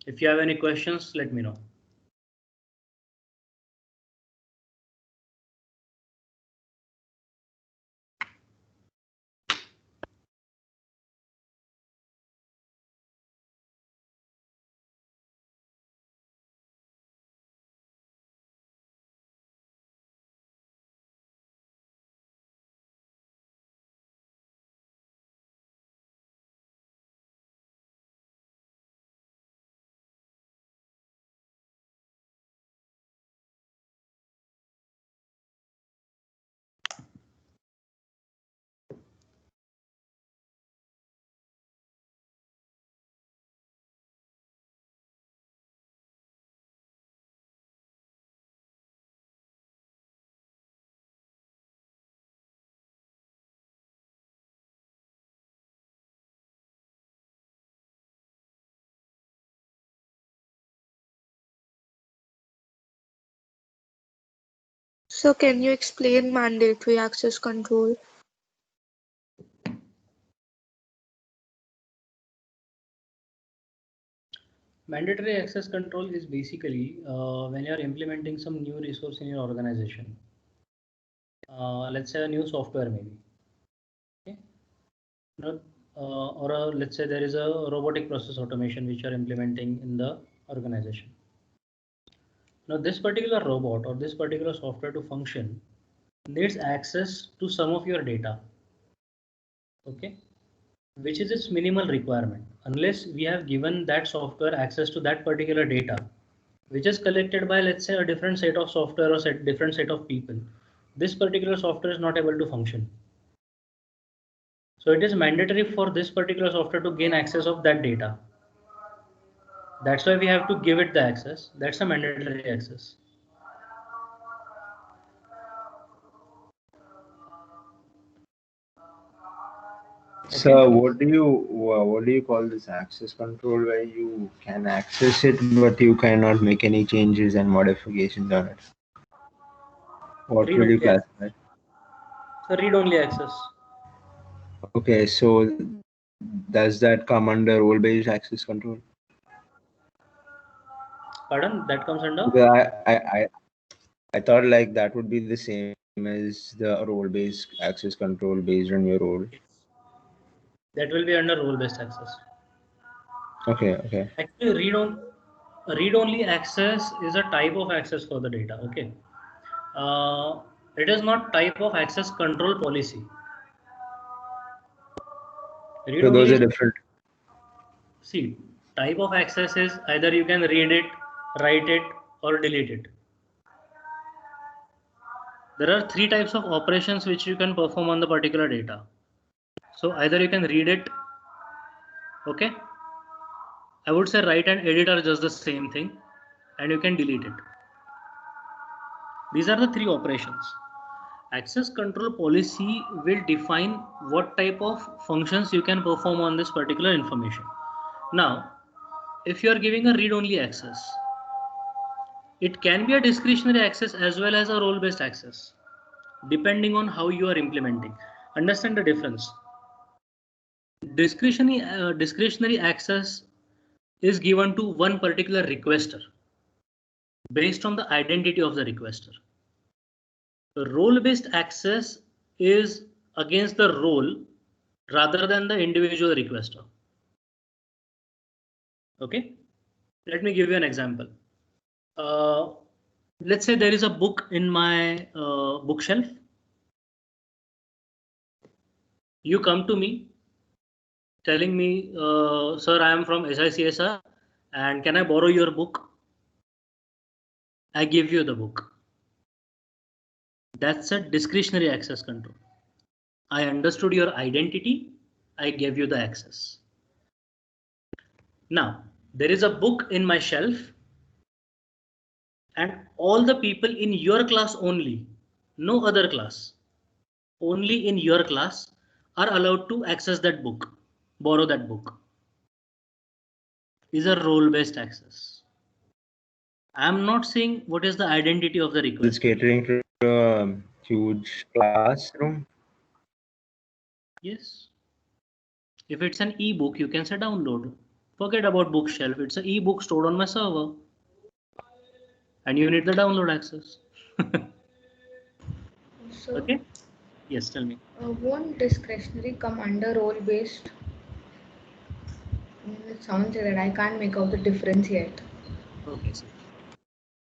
If you have any questions, let me know. So can you explain mandatory access control? Mandatory access control is basically when you're implementing some new resource in your organization. Let's say a new software maybe. Okay. Let's say there is a robotic process automation which you're implementing in the organization. Now this particular robot or this particular software to function needs access to some of your data. Okay. Which is its minimal requirement. Unless we have given that software access to that particular data, which is collected by, let's say, a different set of software or different set of people, this particular software is not able to function. So it is mandatory for this particular software to gain access of that data. That's why we have to give it the access. That's a mandatory access. So what do you call this access control, where you can access it but you cannot make any changes and modifications on it? What will you classify? So read only access. Okay, so does that come under role-based access control? Pardon? That comes under? Because I thought like that would be the same as the role-based access control based on your role. That will be under role-based access. Okay. Actually, read-only access is a type of access for the data. Okay. It is not type of access control policy. So those are different. See, type of access is either you can read it, write it, or delete it. There are three types of operations which you can perform on the particular data. So either you can read it, okay. I would say write and edit are just the same thing, and you can delete it. These are the three operations. Access control policy will define what type of functions you can perform on this particular information. Now, if you are giving a read-only access, it can be a discretionary access as well as a role-based access, depending on how you are implementing. Understand the difference. Discretionary access is given to one particular requester based on the identity of the requester. The role-based access is against the role rather than the individual requester. Okay, let me give you an example. Let's say there is a book in my bookshelf. You come to me telling me, sir, I am from SICSR and can I borrow your book? I give you the book. That's a discretionary access control. I understood your identity. I gave you the access. Now, there is a book in my shelf and all the people in your class only, no other class, only in your class are allowed to access that book, borrow that book. Is a role-based access. I'm not saying what is the identity of the request. It's catering to a huge classroom. Yes. If it's an e-book, you can say download. Forget about bookshelf. It's an e-book stored on my server. And you need the download access. So, okay. Yes, tell me. Won't discretionary come under role-based? It sounds like that I can't make out the difference yet. Okay. So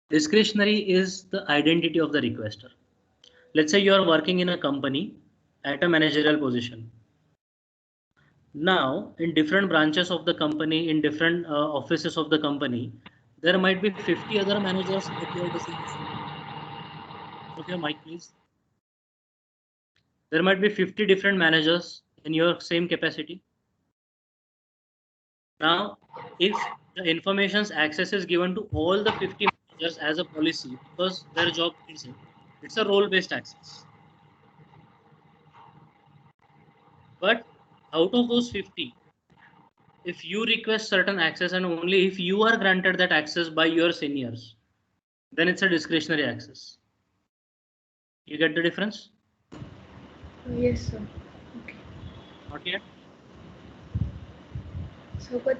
discretionary is the identity of the requester. Let's say you are working in a company at a managerial position. Now, in different branches of the company, in different offices of the company, there might be 50 other managers at your decision. Okay, Mike, please. There might be 50 different managers in your same capacity. Now, if the information's access is given to all the 50 managers as a policy, because their job is it, it's a role-based access. But out of those 50, if you request certain access and only if you are granted that access by your seniors, then it's a discretionary access. You get the difference? Yes, sir. Okay. Not yet? So, but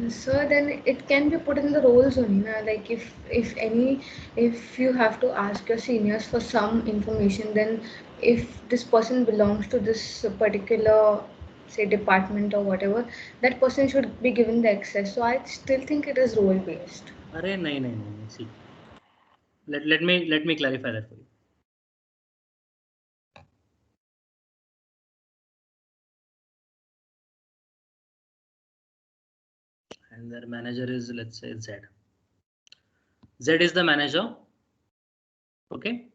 sir, then it can be put in the roles only. Na? Like if you have to ask your seniors for some information, then if this person belongs to this particular, say, department or whatever, that person should be given the access. So I still think it is role based. Arey, no. See, let me clarify that for you. And their manager is, let's say, Z. Z is the manager. Okay.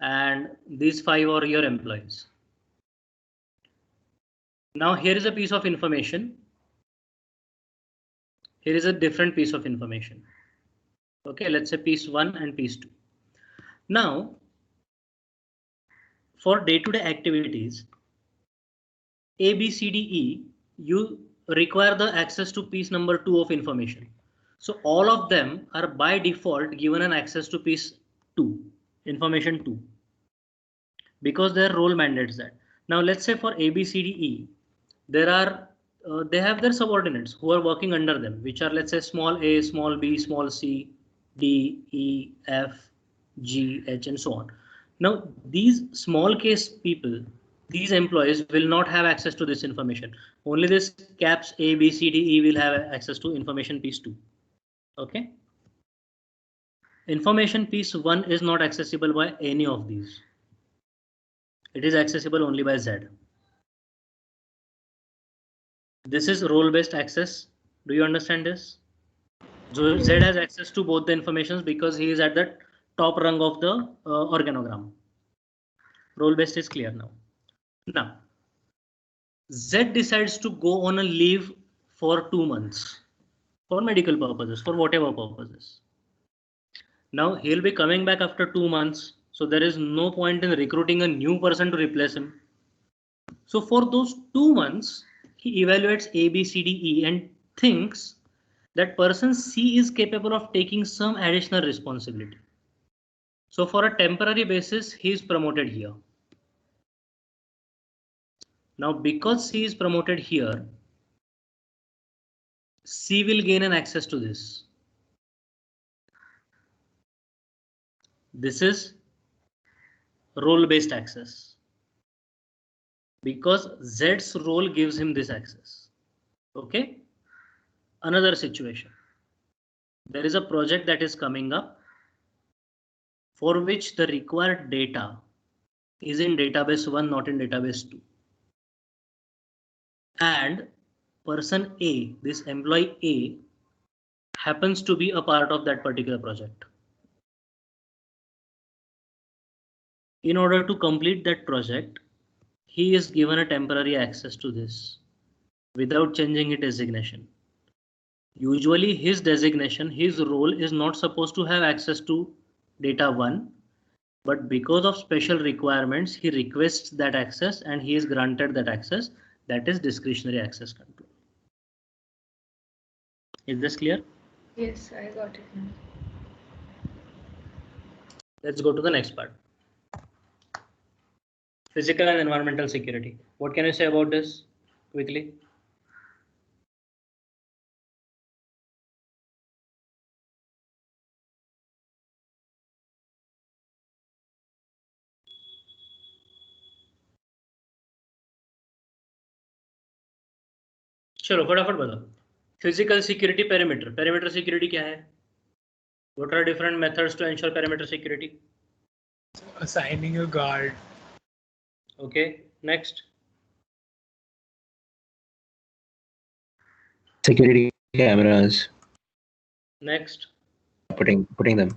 And these 5 are your employees. Now here is a piece of information. Here is a different piece of information. Okay, let's say piece 1 and piece 2. Now, for day-to-day activities, A, B, C, D, E, you require the access to piece number 2 of information. So all of them are by default given an access to piece 2, information 2, because their role mandates that. Now let's say for A, B, C, D, E, there are they have their subordinates who are working under them, which are, let's say, small a, small b, small c, d, e, f, g, h, and so on. Now, these small case people, these employees will not have access to this information. Only this caps a, b, c, d, e will have access to information piece 2. Okay. Information piece 1 is not accessible by any of these. It is accessible only by Z. This is role-based access. Do you understand this? So Z has access to both the informations because he is at the top rung of the organogram. Role-based is clear now. Now, Z decides to go on a leave for 2 months for medical purposes, for whatever purposes. Now he'll be coming back after 2 months. So there is no point in recruiting a new person to replace him. So for those 2 months, he evaluates A, B, C, D, E and thinks that person C is capable of taking some additional responsibility. So for a temporary basis, he is promoted here. Now, because C is promoted here, C will gain an access to this. This is role-based access. Because Z's role gives him this access. Okay. Another situation. There is a project that is coming up for which the required data is in database 1, not in database 2. And person A, this employee A, happens to be a part of that particular project. In order to complete that project, he is given a temporary access to this without changing his designation. Usually his designation, his role is not supposed to have access to data 1, but because of special requirements, he requests that access and he is granted that access. That is discretionary access control. Is this clear? Yes, I got it now. Let's go to the next part. Physical and environmental security. What can you say about this quickly? चलो फटाफट बताओ. Physical security perimeter. Perimeter security क्या है? What are different methods to ensure perimeter security? Assigning a guard. Okay. Next. Security cameras. Next. Putting them.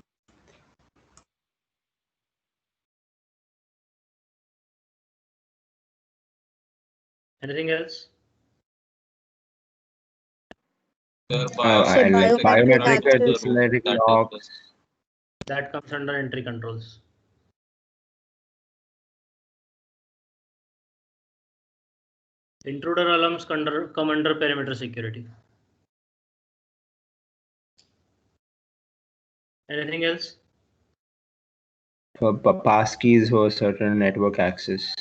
Anything else? Biometric disciplinary locks. That comes under entry controls. Intruder alarms come under perimeter security. Anything else? Passkeys for certain network access,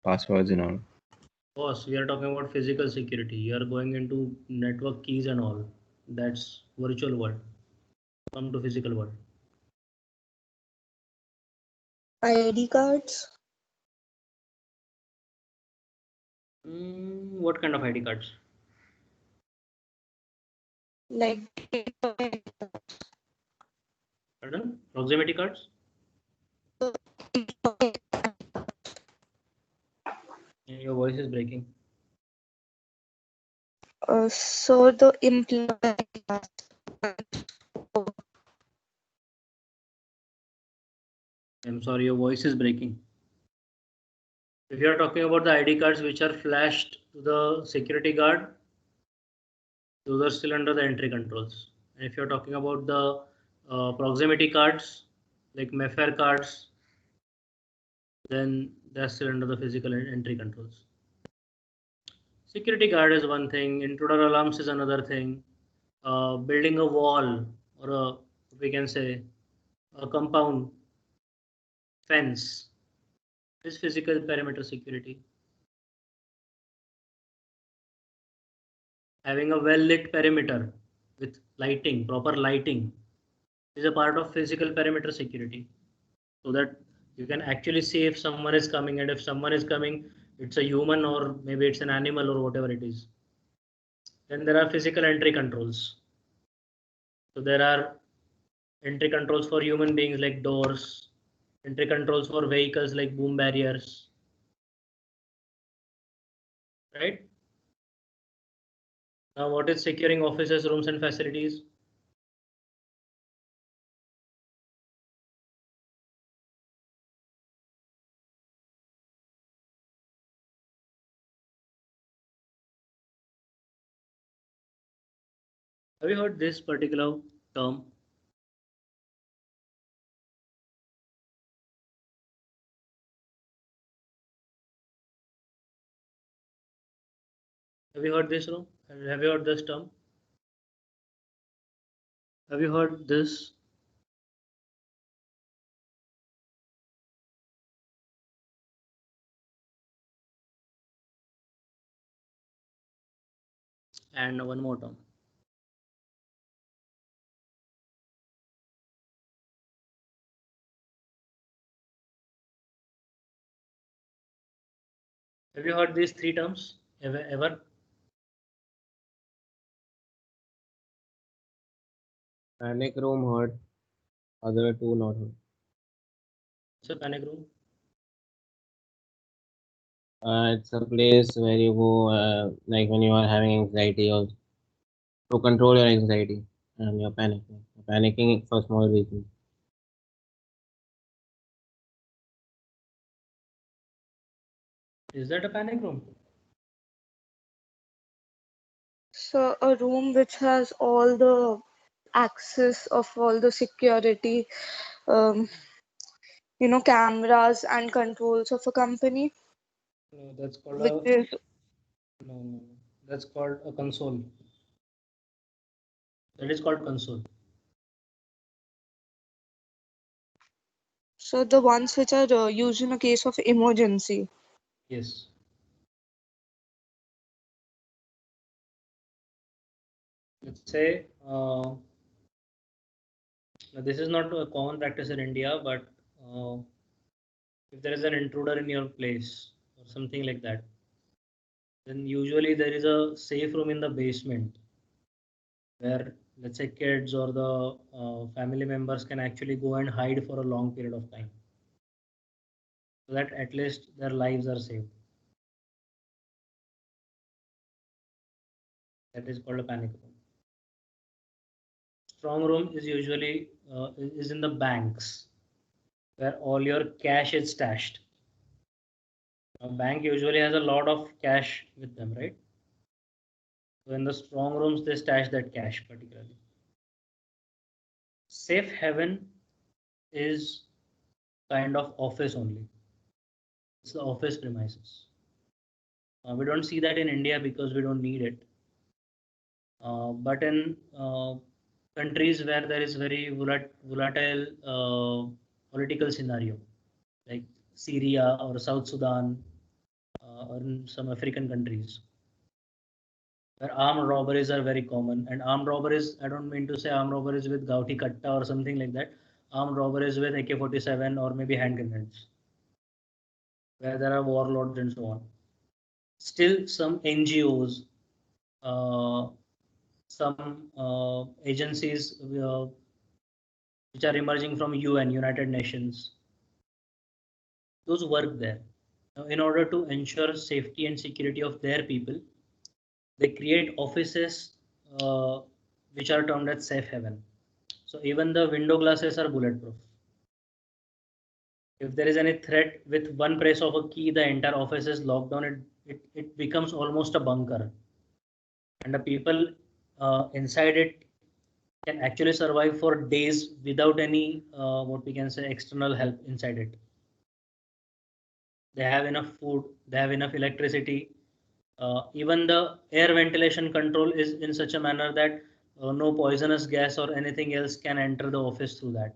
passwords and all. Boss, we are talking about physical security. You are going into network keys and all. That's virtual world. Come to physical world. ID cards. What kind of ID cards? Like Pardon? Proximity cards? Your voice is breaking. So the employee. I'm sorry, your voice is breaking. If you are talking about the ID cards which are flashed to the security guard, those are still under the entry controls. And if you're talking about the proximity cards, like Mayfair cards, then they're still under the physical entry controls. Security guard is one thing, intruder alarms is another thing. Building a wall or we can say a compound fence is physical perimeter security. having a well-lit perimeter with lighting, proper lighting, is a part of physical perimeter security, so that you can actually see if someone is coming, and if someone is coming, it's a human or maybe it's an animal or whatever it is. Then there are physical entry controls. So there are entry controls for human beings like doors, entry controls for vehicles like boom barriers, right? Now, what is securing offices, rooms, and facilities? Have you heard this particular term? Have you heard this? No? Have you heard this term? Have you heard this? And one more term. Have you heard these three terms ever? Panic room heard, other two not heard. What's a panic room? It's a place where you go, like when you are having anxiety or to control your anxiety and you're panicking. You're panicking for small reasons. Is that a panic room? So a room which has all the access of all the security, um, cameras and controls of a company, No, that's called which a is no. That's called a console. That is called console. so the ones which are used in a case of emergency. Yes. Let's say this is not a common practice in India, but if there is an intruder in your place or something like that, then usually there is a safe room in the basement where, let's say, kids or the family members can actually go and hide for a long period of time, so that at least their lives are safe. That is called a panic room. Strong room is usually is in the banks where all your cash is stashed. A bank usually has a lot of cash with them, right? So in the strong rooms, they stash that cash particularly. Safe haven is kind of office only. It's the office premises. We don't see that in India because we don't need it. But in countries where there is very volatile political scenario, like Syria or South Sudan, or in some African countries, where armed robberies are very common. And armed robberies, I don't mean to say armed robberies with Gauti Katta or something like that. Armed robberies with AK-47 or maybe hand grenades, where there are warlords and so on. Still, some NGOs, some agencies which are emerging from UN, United Nations, those work there. Now, in order to ensure safety and security of their people, they create offices which are termed as safe haven. So even the window glasses are bulletproof. If there is any threat, with one press of a key, the entire office is locked down. It becomes almost a bunker, and the people inside it can actually survive for days without any what we can say external help inside it. They have enough food, they have enough electricity. Even the air ventilation control is in such a manner that no poisonous gas or anything else can enter the office through that.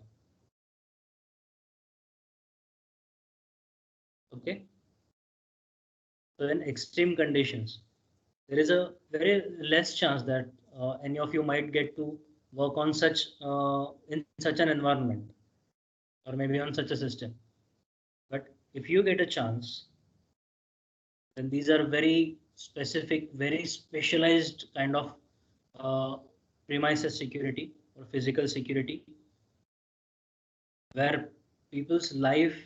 Okay. So in extreme conditions, there is a very less chance that any of you might get to work on such in such an environment, or maybe on such a system. But if you get a chance, then these are very specific, very specialized kind of premises security or physical security, where people's life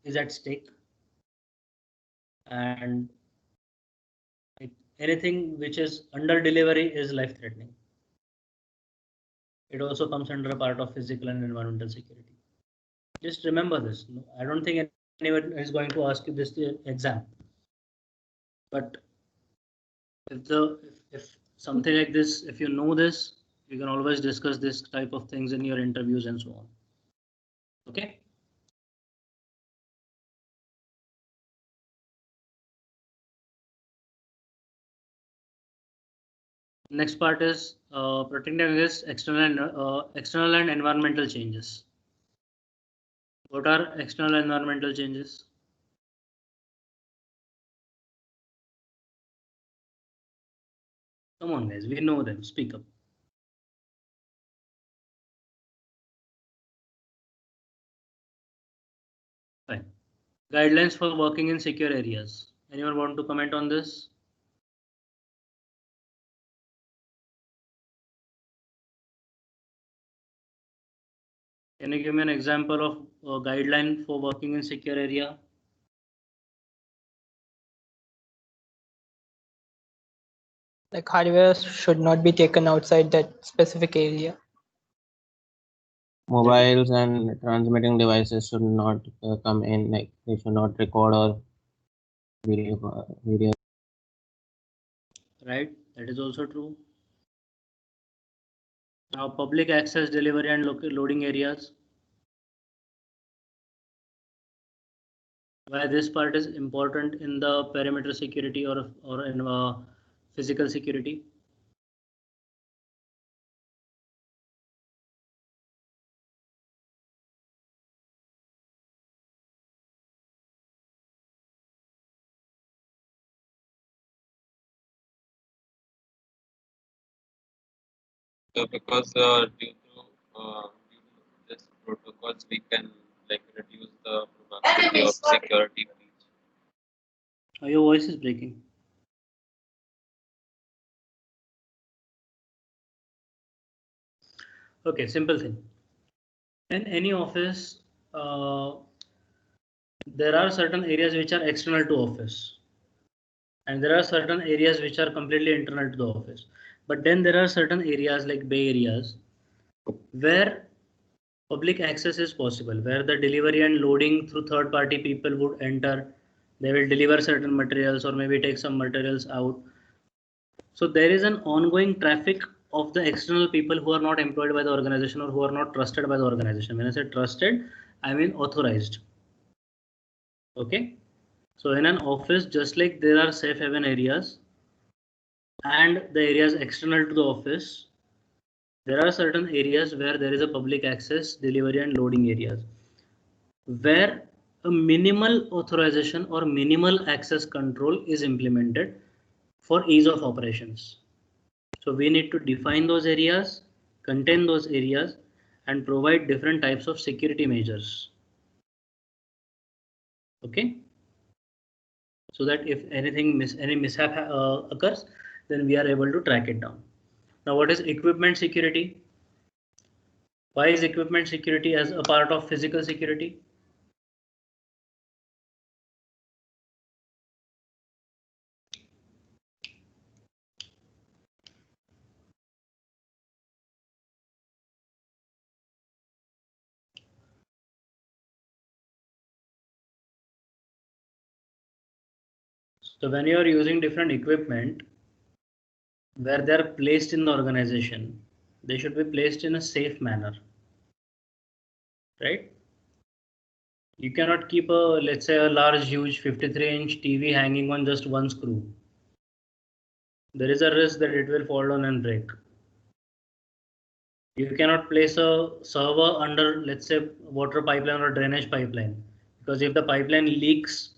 is at stake, and anything which is under delivery is life threatening. It also comes under a part of physical and environmental security. Just remember this. I don't think anyone is going to ask you this exam, but if something like this, if you know this, you can always discuss this type of things in your interviews and so on. Okay. Next part is protecting against external and environmental changes. What are external environmental changes? Come on, guys, we know them. Speak up. Fine. Guidelines for working in secure areas. Anyone want to comment on this? Can you give me an example of a guideline for working in secure area? Like hardware should not be taken outside that specific area. Mobiles and transmitting devices should not come in, like they should not record or video. Right, that is also true. Now, public access delivery and loading areas. Why this part is important in the perimeter security or in physical security? Because due to this protocols, we can like reduce the probability of security breach. Oh, your voice is breaking. Okay, simple thing. In any office, there are certain areas which are external to office, and there are certain areas which are completely internal to the office. But then there are certain areas like Bay Areas where public access is possible, where the delivery and loading through third-party people would enter. They will deliver certain materials or maybe take some materials out. So there is an ongoing traffic of the external people who are not employed by the organization or who are not trusted by the organization. When I say trusted, I mean authorized. Okay. So in an office, just like there are safe haven areas and the areas external to the office, there are certain areas where there is a public access, delivery and loading areas, where a minimal authorization or minimal access control is implemented for ease of operations. So we need to define those areas, contain those areas, and provide different types of security measures. Okay. So that if anything any mishap occurs, then we are able to track it down. Now, what is equipment security? Why is equipment security as a part of physical security? So when you are using different equipment, where they are placed in the organization, they should be placed in a safe manner, right? You cannot keep a, let's say, a large, huge 53-inch TV hanging on just one screw. There is a risk that it will fall down and break. You cannot place a server under, let's say, water pipeline or drainage pipeline, because if the pipeline leaks,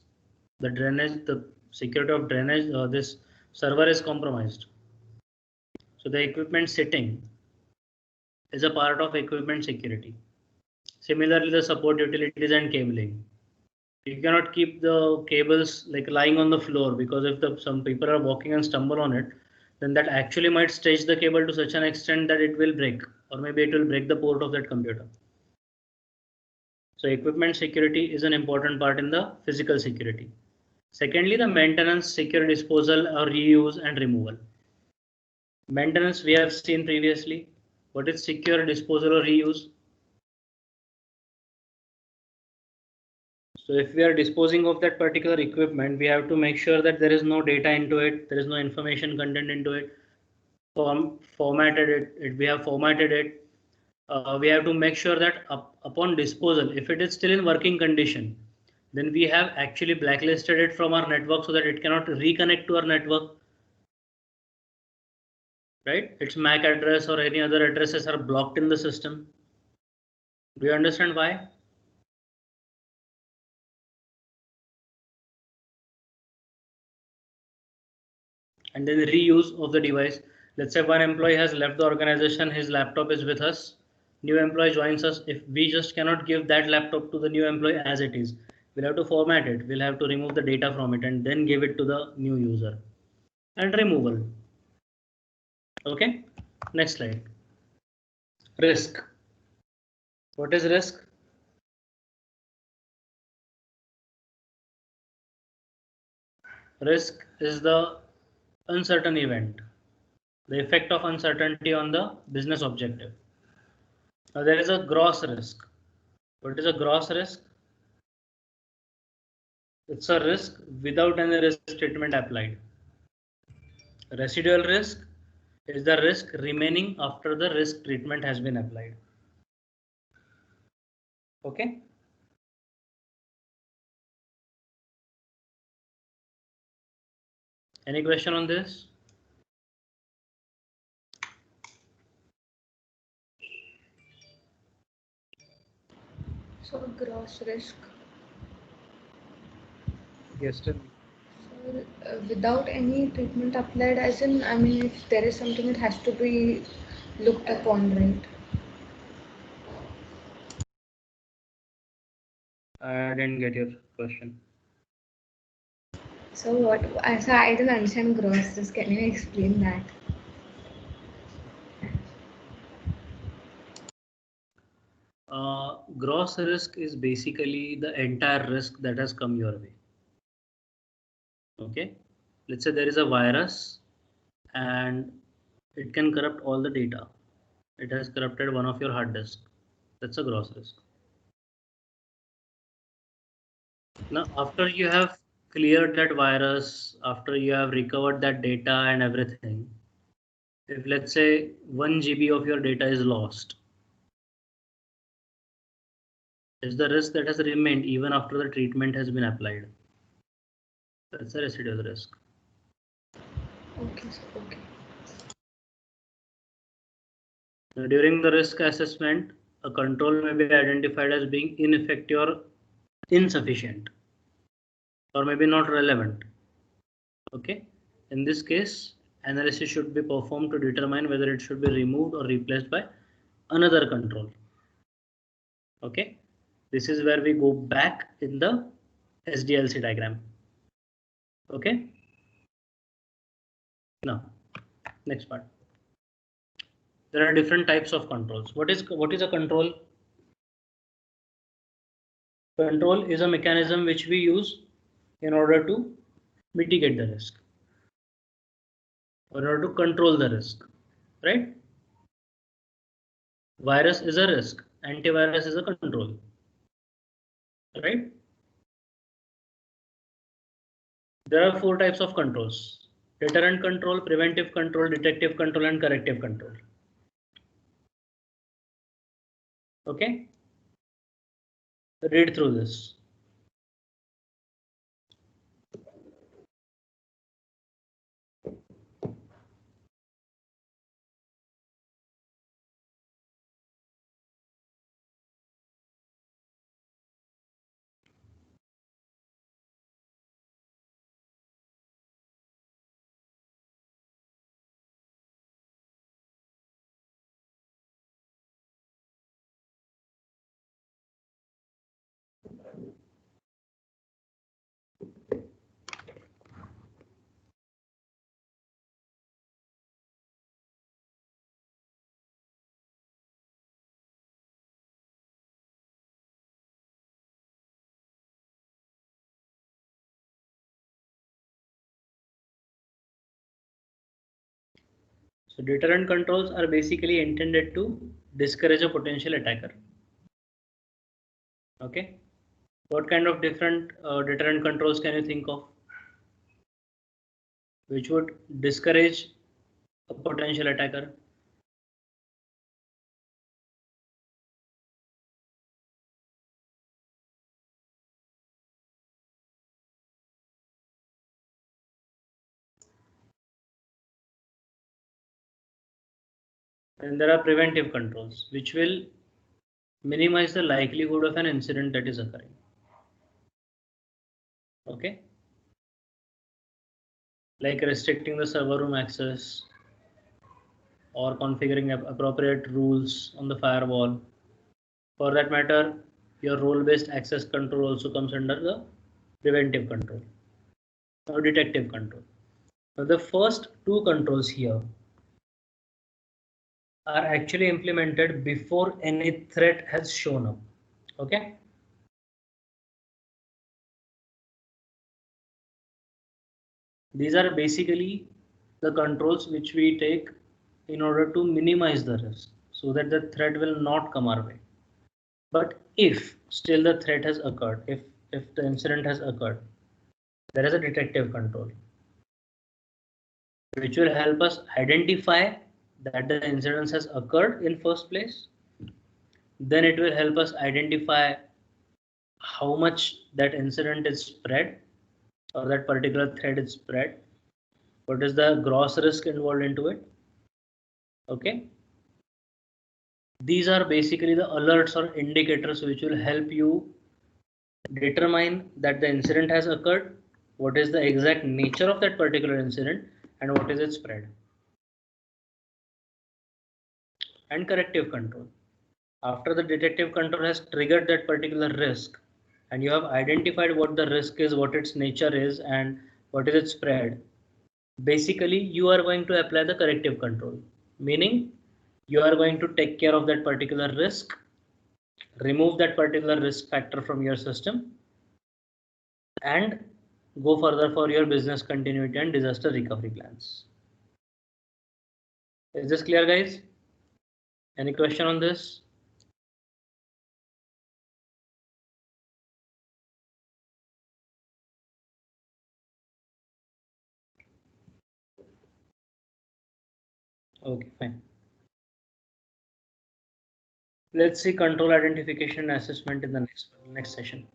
the drainage, the security of drainage, this server is compromised. So the equipment sitting is a part of equipment security. Similarly, the support utilities and cabling. You cannot keep the cables like lying on the floor, because if some people are walking and stumble on it, then that actually might stretch the cable to such an extent that it will break, or maybe it will break the port of that computer. So equipment security is an important part in the physical security. Secondly, the maintenance, secure disposal or reuse and removal. Maintenance we have seen previously. What is secure disposal or reuse? So if we are disposing of that particular equipment, we have to make sure that there is no data into it, there is no information content into it, formatted it, we have formatted it. We have to make sure that upon disposal, if it is still in working condition, then we have actually blacklisted it from our network so that it cannot reconnect to our network. Right? Its MAC address or any other addresses are blocked in the system. Do you understand why? And then reuse of the device. Let's say one employee has left the organization, his laptop is with us. New employee joins us. If we just cannot give that laptop to the new employee as it is, we'll have to format it. We'll have to remove the data from it and then give it to the new user. And removal. Okay. Next slide. Risk. What is risk? Risk is the uncertain event, the effect of uncertainty on the business objective. Now there is a gross risk. What is a gross risk? It's a risk without any risk treatment applied. Residual risk is the risk remaining after the risk treatment has been applied. Okay. Any question on this? So gross risk. Yes, tell me. So, without any treatment applied, as in, I mean, if there is something, it has to be looked upon, right? I didn't get your question. So what? So I didn't understand gross risk. Can you explain that? Gross risk is basically the entire risk that has come your way. Okay. Let's say there is a virus and it can corrupt all the data. It has corrupted one of your hard disk. That's a gross risk. Now, after you have cleared that virus, after you have recovered that data and everything, if let's say 1 GB of your data is lost, is the risk that has remained even after the treatment has been applied. That's a residual risk. Okay. Okay. Now, during the risk assessment, a control may be identified as being ineffective or insufficient, or maybe not relevant. Okay. In this case, analysis should be performed to determine whether it should be removed or replaced by another control. Okay. This is where we go back in the SDLC diagram. Okay. Now, next part. There are different types of controls. What is a control? Control is a mechanism which we use in order to mitigate the risk, in order to control the risk, right? Virus is a risk, antivirus is a control, right? There are 4 types of controls: deterrent control, preventive control, detective control, and corrective control. Okay, read through this. So deterrent controls are basically intended to discourage a potential attacker. Okay. What kind of different deterrent controls can you think of which would discourage a potential attacker? And there are preventive controls which will minimize the likelihood of an incident that is occurring. Okay. Like restricting the server room access or configuring appropriate rules on the firewall. For that matter, your role-based access control also comes under the preventive control or detective control. Now the first two controls here are actually implemented before any threat has shown up. Okay. These are basically the controls which we take in order to minimize the risk so that the threat will not come our way. But if still the threat has occurred, if the incident has occurred, there is a detective control which will help us identify that the incident has occurred in first place. Then it will help us identify how much that incident is spread or that particular threat is spread. What is the gross risk involved into it? Okay. These are basically the alerts or indicators which will help you determine that the incident has occurred, what is the exact nature of that particular incident, and what is its spread. And corrective control. After the detective control has triggered that particular risk, and you have identified what the risk is, what its nature is, and what is its spread, basically you are going to apply the corrective control, meaning you are going to take care of that particular risk, remove that particular risk factor from your system, and go further for your business continuity and disaster recovery plans. Is this clear, guys? Any question on this? Okay, fine. Let's see control identification and assessment in the next session.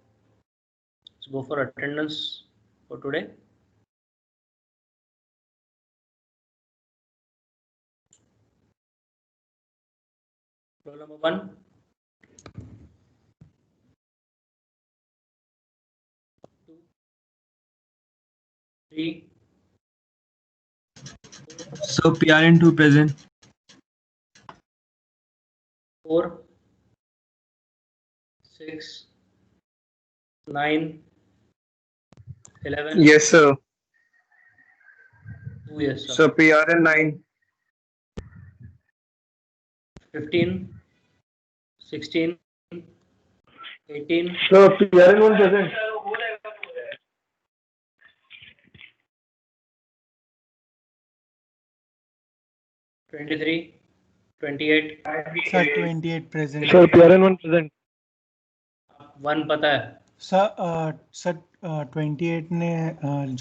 Let's go for attendance for today. Roll number 1. Three. So PRN2 present. 4. 6. 9. 11. Yes, sir. 2 yes, sir. So PRN9. 15. 16. 18. So PRN1 present. 23. 28. Sir, 28 present. Sir PRN1 present. 1 पता है sir 28 ने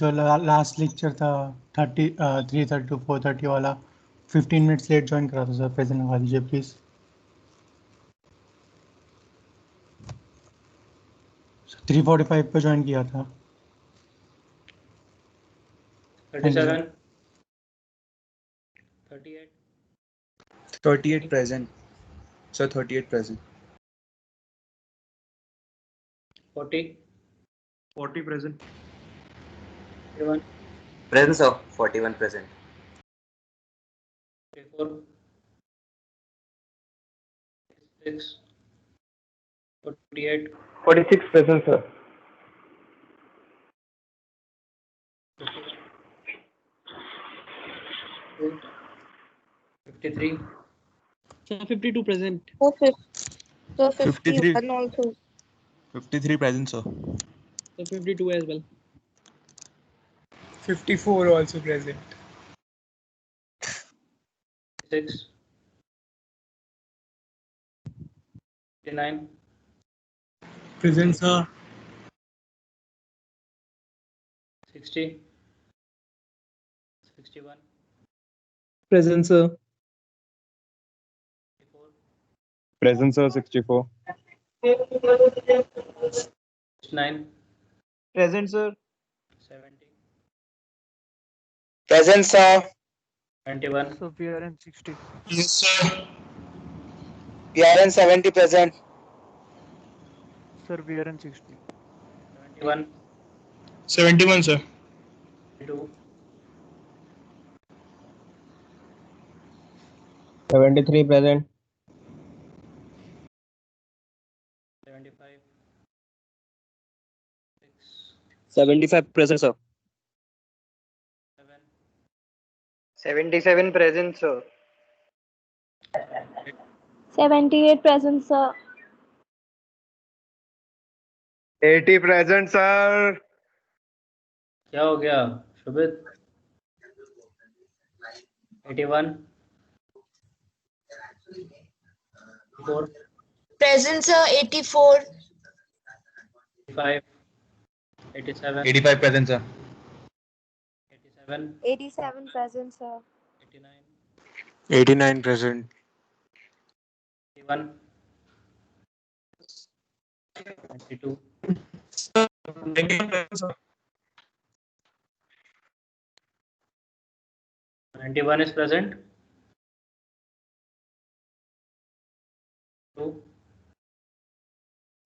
जो last lecture था 3:30 to 4:30 वाला 15 minutes late join करा था sir, present लगा दीजिए प्लीज। 3:45 पे ज्वाइन किया था। 37. 38. 38 present. Sir 38 present. 40. 40 present. 41. Present, sir. 41 present. 44. 46. 48. 46 present, sir. 53. Sir, 52 present. So 51 53. also. 53 present, sir. So 52 as well. 54 also present. 56. 59. Present, sir. 60. 61. Present, sir. Present, sir. 64. 9. Present, sir. 70. Present, sir. 91. So we are in 60. Yes, sir. We are in 70 present. Sir, we are in 60. 71. 71, sir. 72. 73 present. 75. 75 present, sir. 77 present, sir. 78 present, sir. 80 present, sir. क्या हो गया शुभित? 81. 84. Present, sir. 84. 85. 87. 85 present, sir. 87. 87 present, sir. 89. 89 present. 81. 92. 91 is present. 2.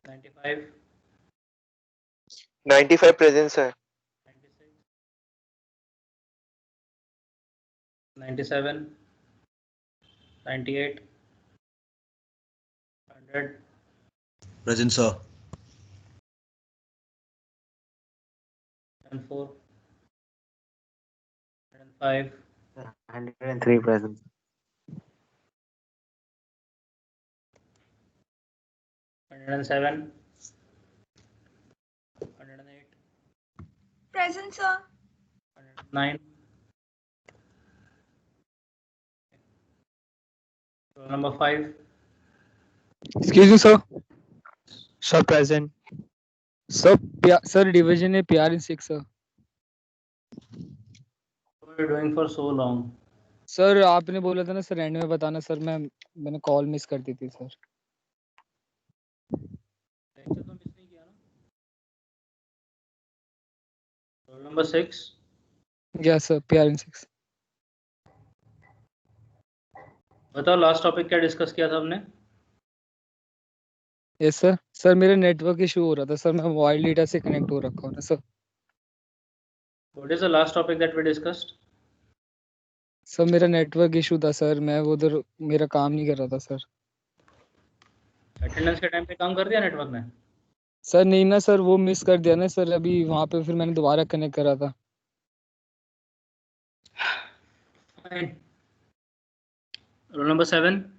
95. 95 present, sir. 97. 98. 100. Present, sir. 104. 105. 103 present. 107. 108. Present, sir. 9. Roll number 5. Excuse me, sir. Sir, present. Sir, sir, division is PR in 6, sir. What are you doing for so long? Sir आपने बोला था ना sir and में बताना sir मैंने call miss कर दी थी sir. Lecture तो मिस नहीं किया ना? Roll number 6. Yes sir PR in 6. बताओ लास्ट टॉपिक क्या डिस्कस किया था हमने? Yes sir. सर मेरा नेटवर्क इशू हो रहा था सर, मैं मोबाइल डेटा से कनेक्ट हो रखा हूँ ना sir. What is the last topic that we discussed? Sir मेरा नेटवर्क इशू था सर, मैं उधर मेरा काम नहीं कर रहा था सर. अटेंडेंस के टाइम पे काम कर दिया नेटवर्क ने? सर नहीं ना सर, वो मिस कर दिया ना सर, अभी वहाँ पे फिर मैंने दोबारा कनेक्ट करा था. Fine. Roll number 7.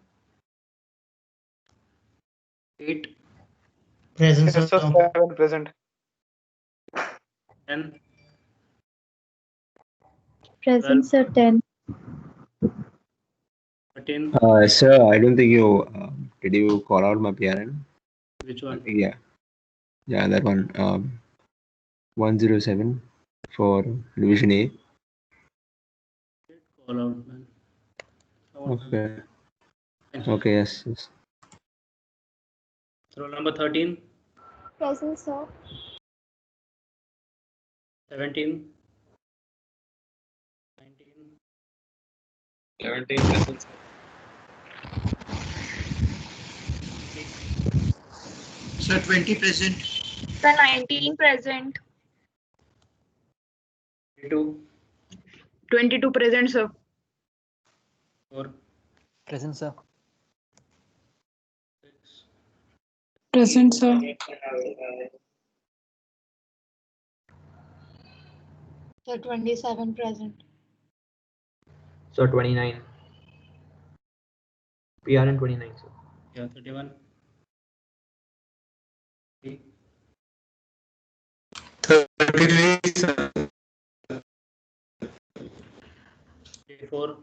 8. Present, sir. 7 present. 10. Present, sir. 10. 13. Sir, I don't think you did you call out my PRN? Which one? Yeah, that one. 107 for Division A. Call out, man. Okay. Okay. Yes. Roll number 13. Present, sir. 17. 17 present. Sir, 20 present. Sir, 19 present. 22. 22 present, sir. 4. Present sir. Present, sir. Sir, 27 present. So 29. PR in 29, sir. Yeah, 31. 33, sir. 34.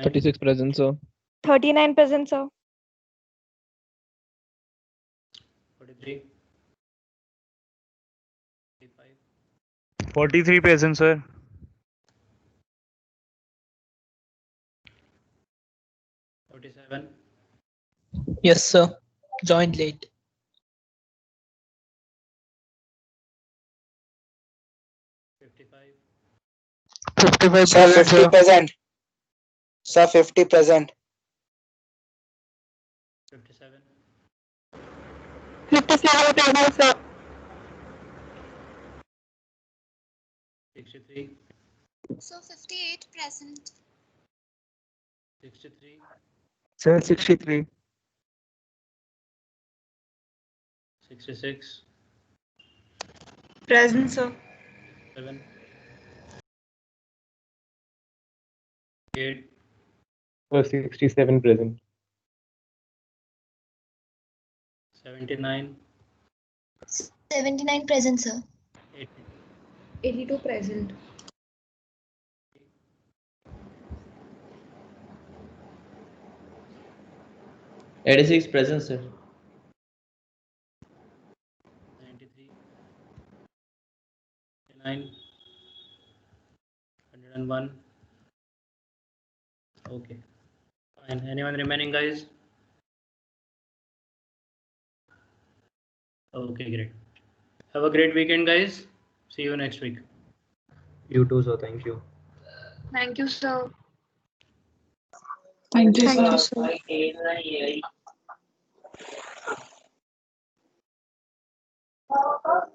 36 present, sir. 39 present, sir. 43. 43 present, sir. 47. Yes, sir. Joined late. 55. 55 Sir, present, 50 sir. present. Sir, 50 present. 57. 57 present, sir. 63. So 58 present. 63. Sir, 63. 66. Present, sir. 7. 8. Sir, 67 present. 79. 79 present, sir. 80. 82 present. 86 present, sir. 93. 99. 101. Okay. Fine. Anyone remaining, guys? Okay, great. Have a great weekend, guys. See you next week. You too, sir. Thank you. Thank you, sir. Thank you, Thank sir. you, sir.